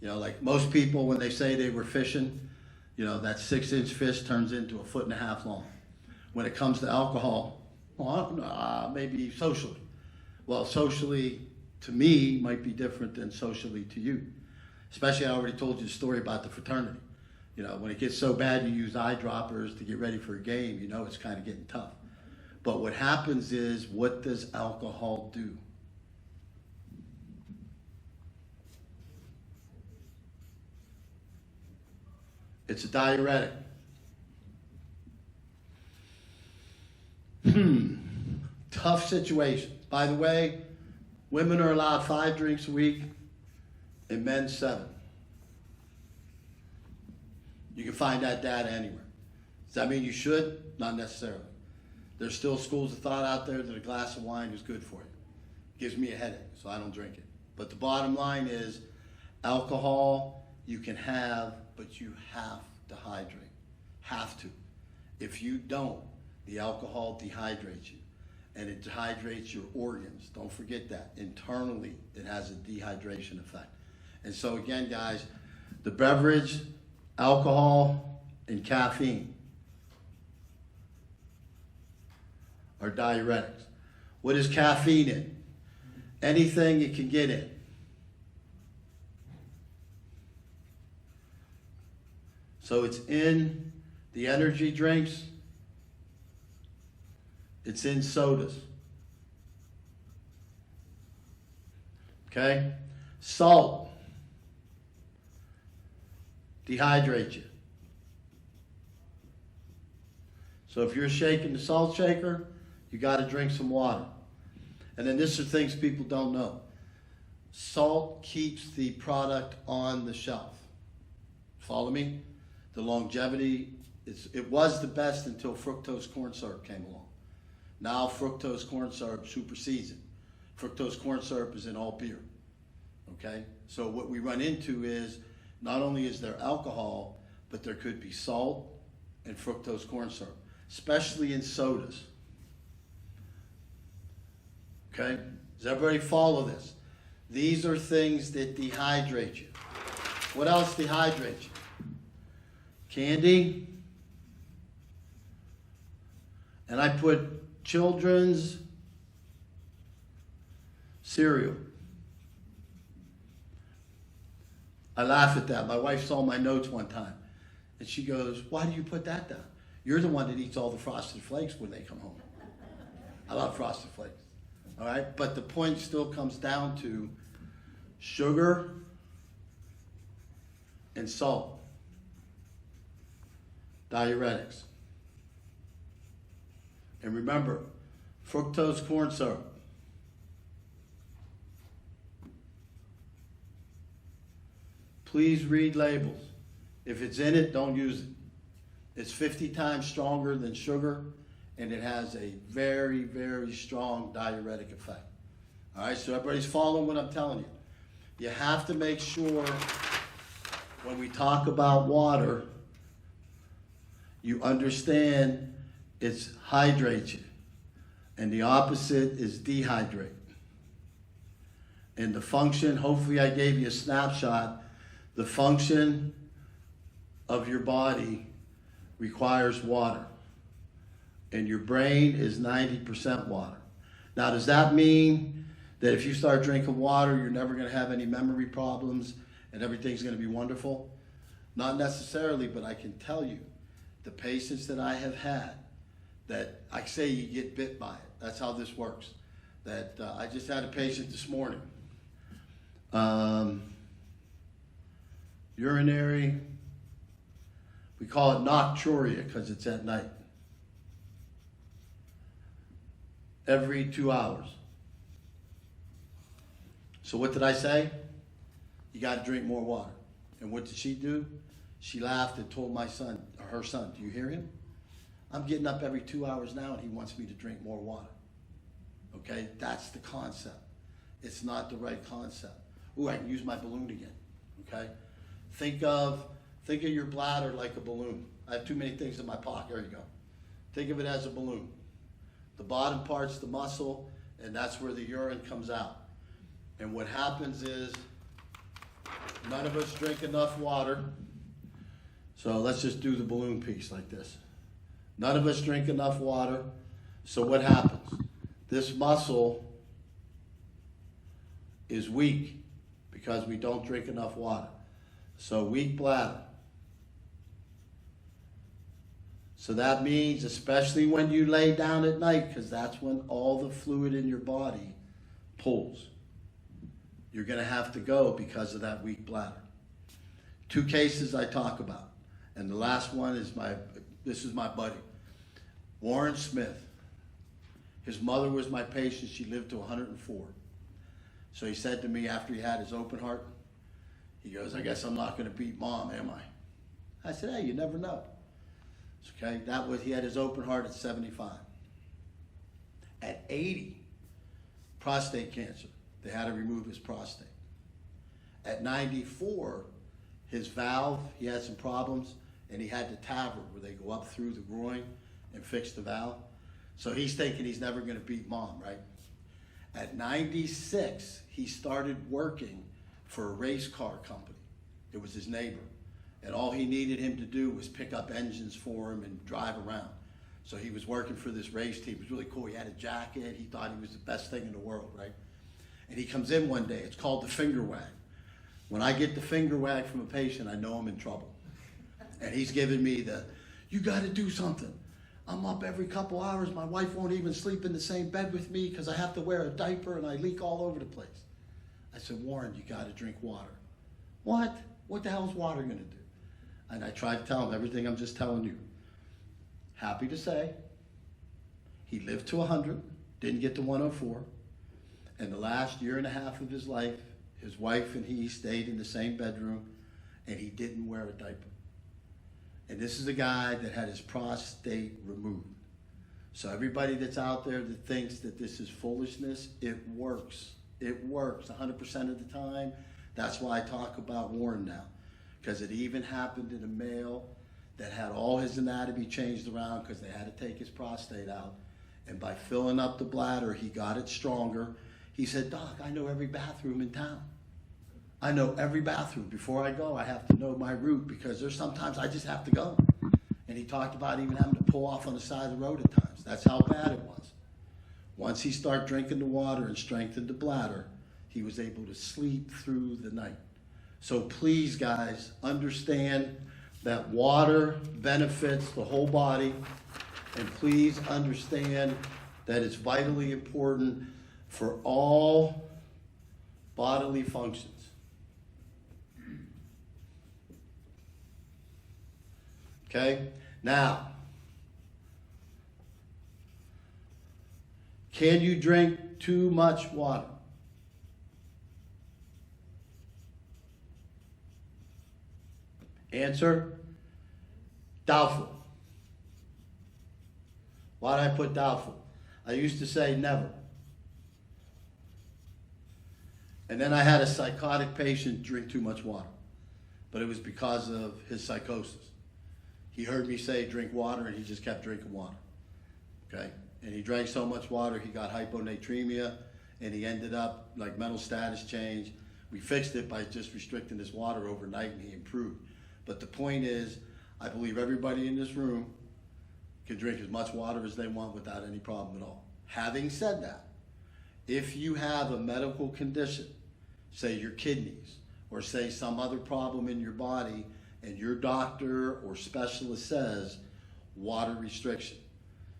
You know, like most people when they say they were fishing, you know, that 6-inch fish turns into a 1.5 long. When it comes to alcohol, well, maybe socially. Well, socially to me might be different than socially to you. Especially I already told you the story about the fraternity. You know, when it gets so bad you use eyedroppers to get ready for a game, you know it's kind of getting tough. But what happens is, what does alcohol do? It's a diuretic. Tough situation. By the way, women are allowed 5 drinks a week and men 7. You can find that data anywhere. Does that mean you should? Not necessarily. There's still schools of thought out there that a glass of wine is good for you. It gives me a headache, so I don't drink it. But the bottom line is, alcohol you can have, but you have to hydrate. Have to. If you don't, the alcohol dehydrates you. And it dehydrates your organs. Don't forget that. Internally, it has a dehydration effect. And so again, guys, the beverage, alcohol, and caffeine are diuretics. What is caffeine in? Anything it can get in. So it's in the energy drinks. It's in sodas. Okay? Salt dehydrates you. So if you're shaking the salt shaker, you got to drink some water. And then this are things people don't know. Salt keeps the product on the shelf. Follow me? The longevity, it was the best until fructose corn syrup came along. Now fructose corn syrup supersedes it. Fructose corn syrup is in all beer. okay? So what we run into is, not only is there alcohol, but there could be salt and fructose corn syrup, especially in sodas. Okay? Does everybody follow this? These are things that dehydrate you. What else dehydrates you? Candy. And I put children's cereal. I laugh at that. My wife saw my notes one time, and she goes, "Why do you put that down? You're the one that eats all the Frosted Flakes when they come home." I love Frosted Flakes. All right? But the point still comes down to sugar and salt. Diuretics. And remember, fructose corn syrup. Please read labels. If it's in it, don't use it. It's 50 times stronger than sugar, and it has a very, very strong diuretic effect. All right, so everybody's following what I'm telling you. You have to make sure when we talk about water, you understand it's hydrate you, and the opposite is dehydrate. And the function, hopefully I gave you a snapshot, the function of your body requires water. And your brain is 90% water. Now, does that mean that if you start drinking water, you're never going to have any memory problems and everything's going to be wonderful? Not necessarily, but I can tell you, the patients that I have had, that I say you get bit by it. That's how this works. That I just had a patient this morning. Urinary, we call it nocturia because it's at night. Every 2 hours. So what did I say? You got to drink more water. And what did she do? She laughed and told my son, or her son, do you hear him? I'm getting up every 2 hours now and he wants me to drink more water. Okay, that's the concept. It's not the right concept. Ooh, I can use my balloon again. Okay, think of your bladder like a balloon. I have too many things in my pocket. There you go. Think of it as a balloon. The bottom part's the muscle, and that's where the urine comes out. And what happens is none of us drink enough water. So let's just do the balloon piece like this. None of us drink enough water. So what happens? This muscle is weak because we don't drink enough water. So weak bladder. So that means, especially when you lay down at night, because that's when all the fluid in your body pulls, you're going to have to go because of that weak bladder. 2 cases I talk about. And the last one is this is my buddy, Warren Smith. His mother was my patient. She lived to 104. So he said to me after he had his open heart, he goes, "I guess I'm not going to beat mom, am I?" I said, "Hey, you never know." Okay, he had his open heart at 75. At 80, prostate cancer. They had to remove his prostate. At 94, his valve, he had some problems, and he had the TAVR, where they go up through the groin and fix the valve. So he's thinking he's never going to beat mom, right? At 96, he started working for a race car company. It was his neighbor. And all he needed him to do was pick up engines for him and drive around. So he was working for this race team. It was really cool. He had a jacket. He thought he was the best thing in the world, right? And he comes in one day. It's called the finger wag. When I get the finger wag from a patient, I know I'm in trouble. And he's giving me you got to do something. I'm up every couple hours. My wife won't even sleep in the same bed with me because I have to wear a diaper and I leak all over the place. I said, "Warren, you got to drink water." "What? What the hell is water going to do?" And I tried to tell him everything I'm just telling you. Happy to say, he lived to 100, didn't get to 104. And the last year and a half of his life, his wife and he stayed in the same bedroom, and he didn't wear a diaper. And this is a guy that had his prostate removed. So everybody that's out there that thinks that this is foolishness, it works. It works 100% of the time. That's why I talk about Warren now, because it even happened in a male that had all his anatomy changed around because they had to take his prostate out. And by filling up the bladder, he got it stronger. He said, Doc, I know every bathroom in town. I know every bathroom. Before I go, I have to know my route because there's sometimes I just have to go. And he talked about even having to pull off on the side of the road at times. That's how bad it was. Once he started drinking the water and strengthened the bladder, he was able to sleep through the night. So please, guys, understand that water benefits the whole body. And please understand that it's vitally important for all bodily functions. Okay? Now, can you drink too much water? Answer, doubtful. Why did I put doubtful? I used to say never. And then I had a psychotic patient drink too much water, but it was because of his psychosis. He heard me say drink water and he just kept drinking water, okay? And he drank so much water, he got hyponatremia and he ended up like mental status change. We fixed it by just restricting his water overnight and he improved. But the point is, I believe everybody in this room can drink as much water as they want without any problem at all. Having said that, if you have a medical condition, say your kidneys, or say some other problem in your body, and your doctor or specialist says water restriction,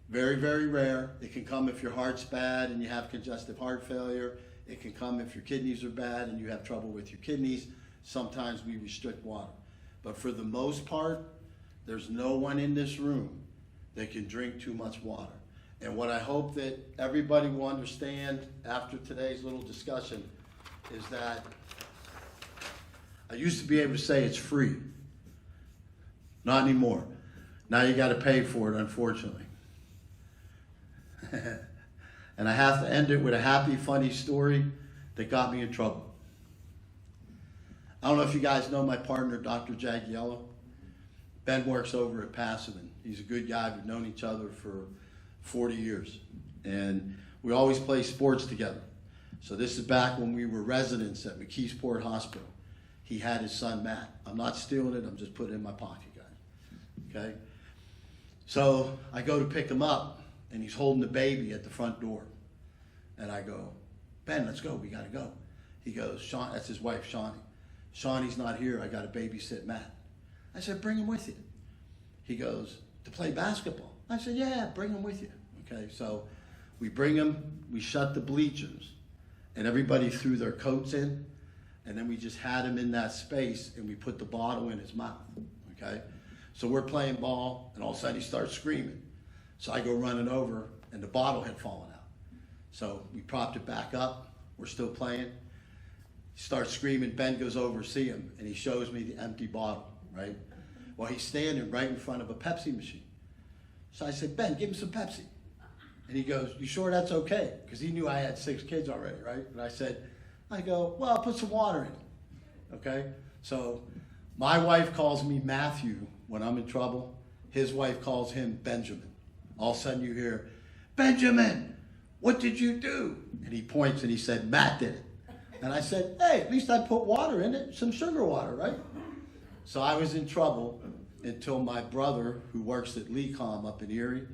very, very rare. It can come if your heart's bad and you have congestive heart failure. It can come if your kidneys are bad and you have trouble with your kidneys. Sometimes we restrict water. But for the most part, there's no one in this room that can drink too much water. And what I hope that everybody will understand after today's little discussion is that I used to be able to say it's free. Not anymore. Now you got to pay for it, unfortunately. And I have to end it with a happy, funny story that got me in trouble. I don't know if you guys know my partner, Dr. Jagiello. Ben works over at Passivant. He's a good guy. We've known each other for 40 years. And we always play sports together. So this is back when we were residents at McKeesport Hospital. He had his son, Matt. I'm not stealing it. I'm just putting it in my pocket, guys. Okay? So I go to pick him up, and he's holding the baby at the front door. And I go, Ben, let's go. We got to go. He goes, Sean, that's his wife, Shawnee. Shawnee's not here. I got to babysit Matt. I said, bring him with you. He goes, to play basketball. I said, yeah, bring him with you. Okay, so we bring him, we shut the bleachers, and everybody threw their coats in, and then we just had him in that space, and we put the bottle in his mouth, okay? So we're playing ball, and all of a sudden he starts screaming. So I go running over, and the bottle had fallen out. So we propped it back up. We're still playing. He starts screaming. Ben goes over to see him, and he shows me the empty bottle, right? Well, he's standing right in front of a Pepsi machine. So I said, Ben, give him some Pepsi. And he goes, you sure that's okay? Because he knew I had 6 kids already, right? And I go, well, put some water in it, okay? So my wife calls me Matthew when I'm in trouble. His wife calls him Benjamin. All of a sudden you hear, Benjamin, what did you do? And he points and he said, Matt did it. And I said, hey, at least I put water in it, some sugar water, right? So I was in trouble until my brother, who works at LECOM up in Erie,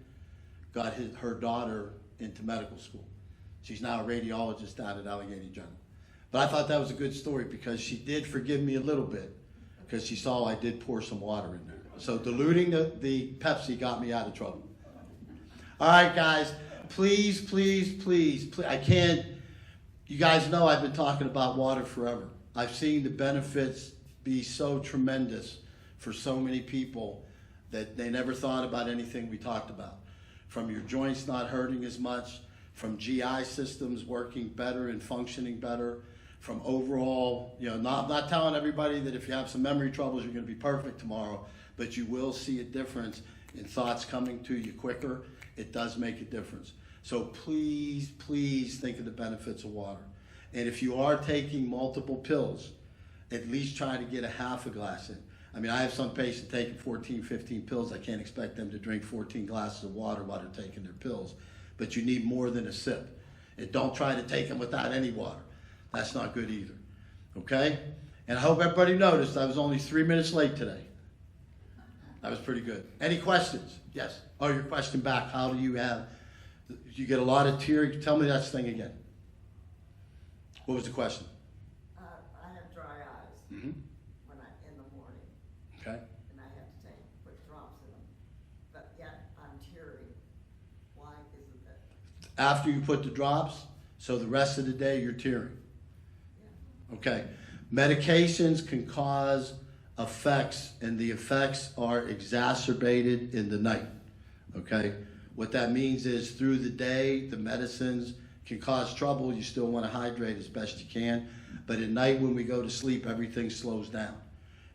got her daughter into medical school. She's now a radiologist down at Allegheny General. But I thought that was a good story because she did forgive me a little bit because she saw I did pour some water in there. So diluting the Pepsi got me out of trouble. All right, guys, please, please, please, please, I can't, you guys know I've been talking about water forever. I've seen the benefits be so tremendous for so many people that they never thought about anything we talked about. From your joints not hurting as much, from GI systems working better and functioning better, from overall, not telling everybody that if you have some memory troubles, you're gonna be perfect tomorrow, but you will see a difference in thoughts coming to you quicker. It does make a difference. So please, please think of the benefits of water. And if you are taking multiple pills, at least try to get a half a glass in. I mean, I have some patients taking 14, 15 pills. I can't expect them to drink 14 glasses of water while they're taking their pills. But you need more than a sip. And don't try to take them without any water. That's not good either. Okay? And I hope everybody noticed I was only 3 minutes late today. That was pretty good. Any questions? Yes. Oh, your question back. How do you have, you get a lot of tears? Tell me that thing again. What was the question? I have dry eyes Mm-hmm. when in the morning, Okay. and I have to put drops in them, but yet I'm teary. Why isn't that? After you put the drops, so the rest of the day you're tearing. Yeah. Okay. Medications can cause effects, and the effects are exacerbated in the night. Okay. What that means is through the day, the medicines can cause trouble. You still want to hydrate as best you can. But at night when we go to sleep, everything slows down.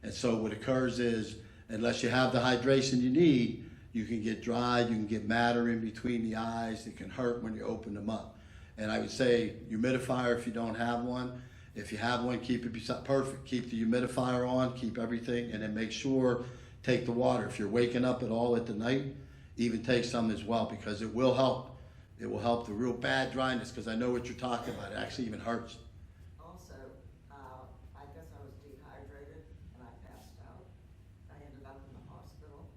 And so what occurs is, unless you have the hydration you need, you can get dry, you can get matter in between the eyes. It can hurt when you open them up. And I would say humidifier if you don't have one. If you have one, keep it perfect. Keep the humidifier on, keep everything, and then make sure, take the water. If you're waking up at all at the night, even take some as well, because it will help. It will help the real bad dryness, because I know what you're talking about. It actually even hurts. Also, I guess I was dehydrated and I passed out. I ended up in the hospital,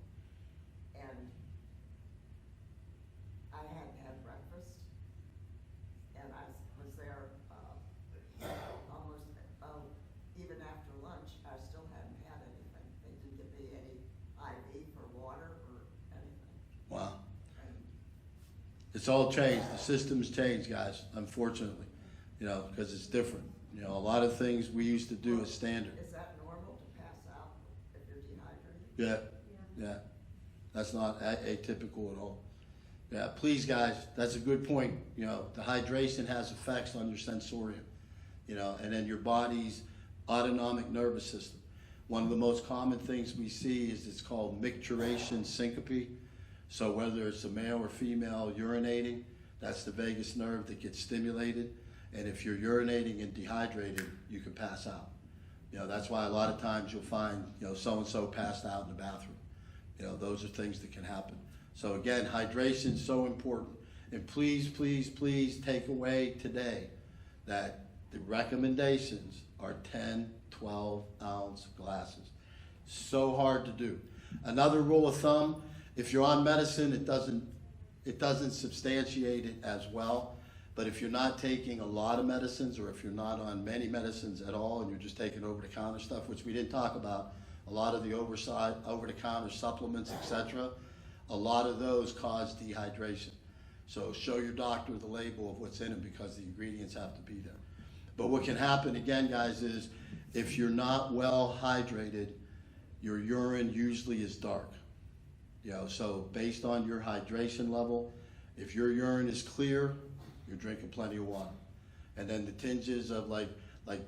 and I hadn't had breakfast, and I was there almost, even after lunch, I still hadn't had anything. They didn't give me any IV for water or anything. Wow. And It's all changed. The system's changed, guys, unfortunately, because it's different. A lot of things we used to do as standard. is that normal to pass out if you're dehydrated? Yeah. That's not atypical at all. Yeah, please, guys, that's a good point. The hydration has effects on your sensorium, and then your body's autonomic nervous system. One of the most common things we see is it's called micturition syncope. So whether it's a male or female urinating, that's the vagus nerve that gets stimulated. And if you're urinating and dehydrated, you can pass out. That's why a lot of times you'll find, so-and-so passed out in the bathroom. Those are things that can happen. So again, hydration is so important. And please, please, please take away today that the recommendations are 10, 12 ounce glasses. So hard to do. Another rule of thumb, if you're on medicine, it doesn't substantiate it as well. But if you're not taking a lot of medicines, or if you're not on many medicines at all, and you're just taking over-the-counter stuff, which we didn't talk about, a lot of the over-the-counter supplements, etc., a lot of those cause dehydration. So show your doctor the label of what's in them, because the ingredients have to be there. But what can happen, again, guys, is if you're not well hydrated, your urine usually is dark. So based on your hydration level, if your urine is clear, you're drinking plenty of water. And then the tinges of like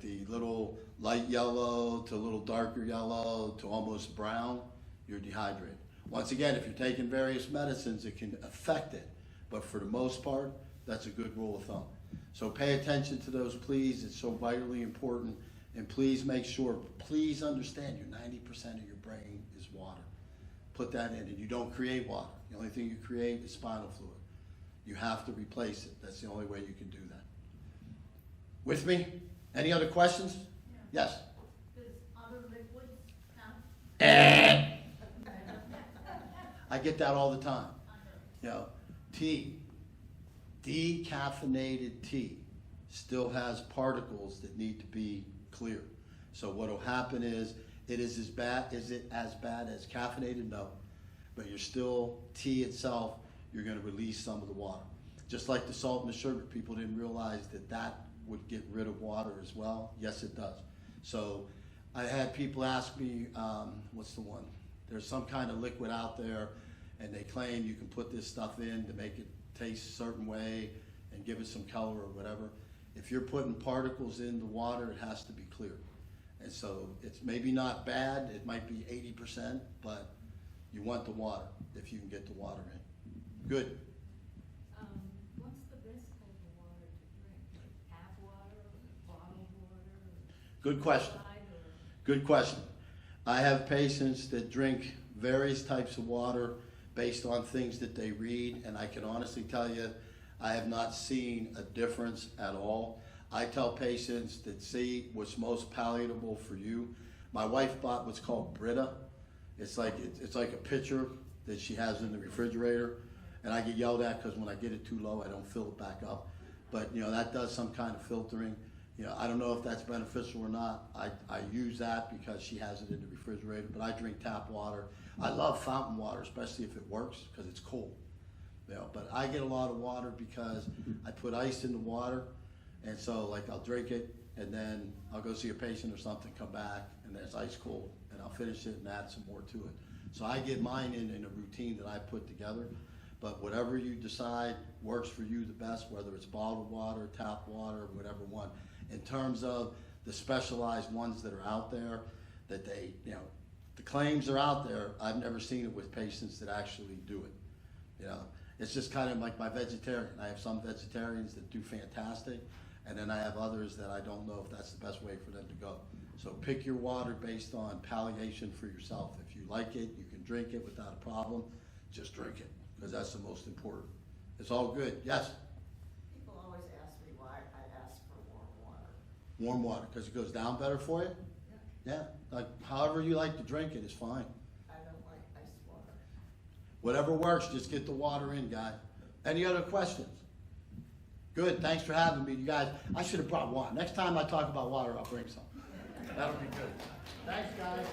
the little light yellow to a little darker yellow to almost brown, you're dehydrated. Once again, if you're taking various medicines, it can affect it. But for the most part, that's a good rule of thumb. So pay attention to those, please. It's so vitally important. And please make sure, please understand, 90% of your brain is water. Put that in, and you don't create water. The only thing you create is spinal fluid. You have to replace it. That's the only way you can do that. With me? Any other questions? Yeah. Yes? Does other liquids count? I get that all the time. Tea, decaffeinated tea still has particles that need to be cleared. So what will happen is, is it as bad as caffeinated? No. But you're still, tea itself, you're going to release some of the water. Just like the salt and the sugar, people didn't realize that would get rid of water as well. Yes, it does. So I had people ask me, what's the one? There's some kind of liquid out there, and they claim you can put this stuff in to make it taste a certain way and give it some color or whatever. If you're putting particles in the water, it has to be clear. And so it's maybe not bad, it might be 80%, but you want the water if you can get the water in. Good. What's the best type of water to drink? Like tap water? Good question. Good question. I have patients that drink various types of water based on things that they read, and I can honestly tell you, I have not seen a difference at all. I tell patients that see what's most palatable for you. My wife bought what's called Brita. It's like a pitcher that she has in the refrigerator, and I get yelled at because when I get it too low, I don't fill it back up. But you know, that does some kind of filtering. You know, I don't know if that's beneficial or not. I use that because she has it in the refrigerator, but I drink tap water. I love fountain water, especially if it works, because it's cold. You know, but I get a lot of water because I put ice in the water, and so like I'll drink it, and then I'll go see a patient or something, come back, and then it's ice cold, and I'll finish it and add some more to it. So I get mine in a routine that I put together, but whatever you decide works for you the best, whether it's bottled water, tap water, whatever one. In terms of the specialized ones that are out there, that they, you know, the claims are out there, I've never seen it with patients that actually do it. You know, it's just kind of like my vegetarian. I have some vegetarians that do fantastic, and then I have others that I don't know if that's the best way for them to go. So pick your water based on palliation for yourself. If you like it, you can drink it without a problem, just drink it, because that's the most important. It's all good. Yes? People always ask me why I ask for warm water. Warm water, because it goes down better for you? Yeah, like however you like to drink it is fine. I don't like ice water. Whatever works, just get the water in, guy. Any other questions? Good, thanks for having me, you guys. I should have brought water. Next time I talk about water, I'll bring some. That'll be good. Thanks, guys.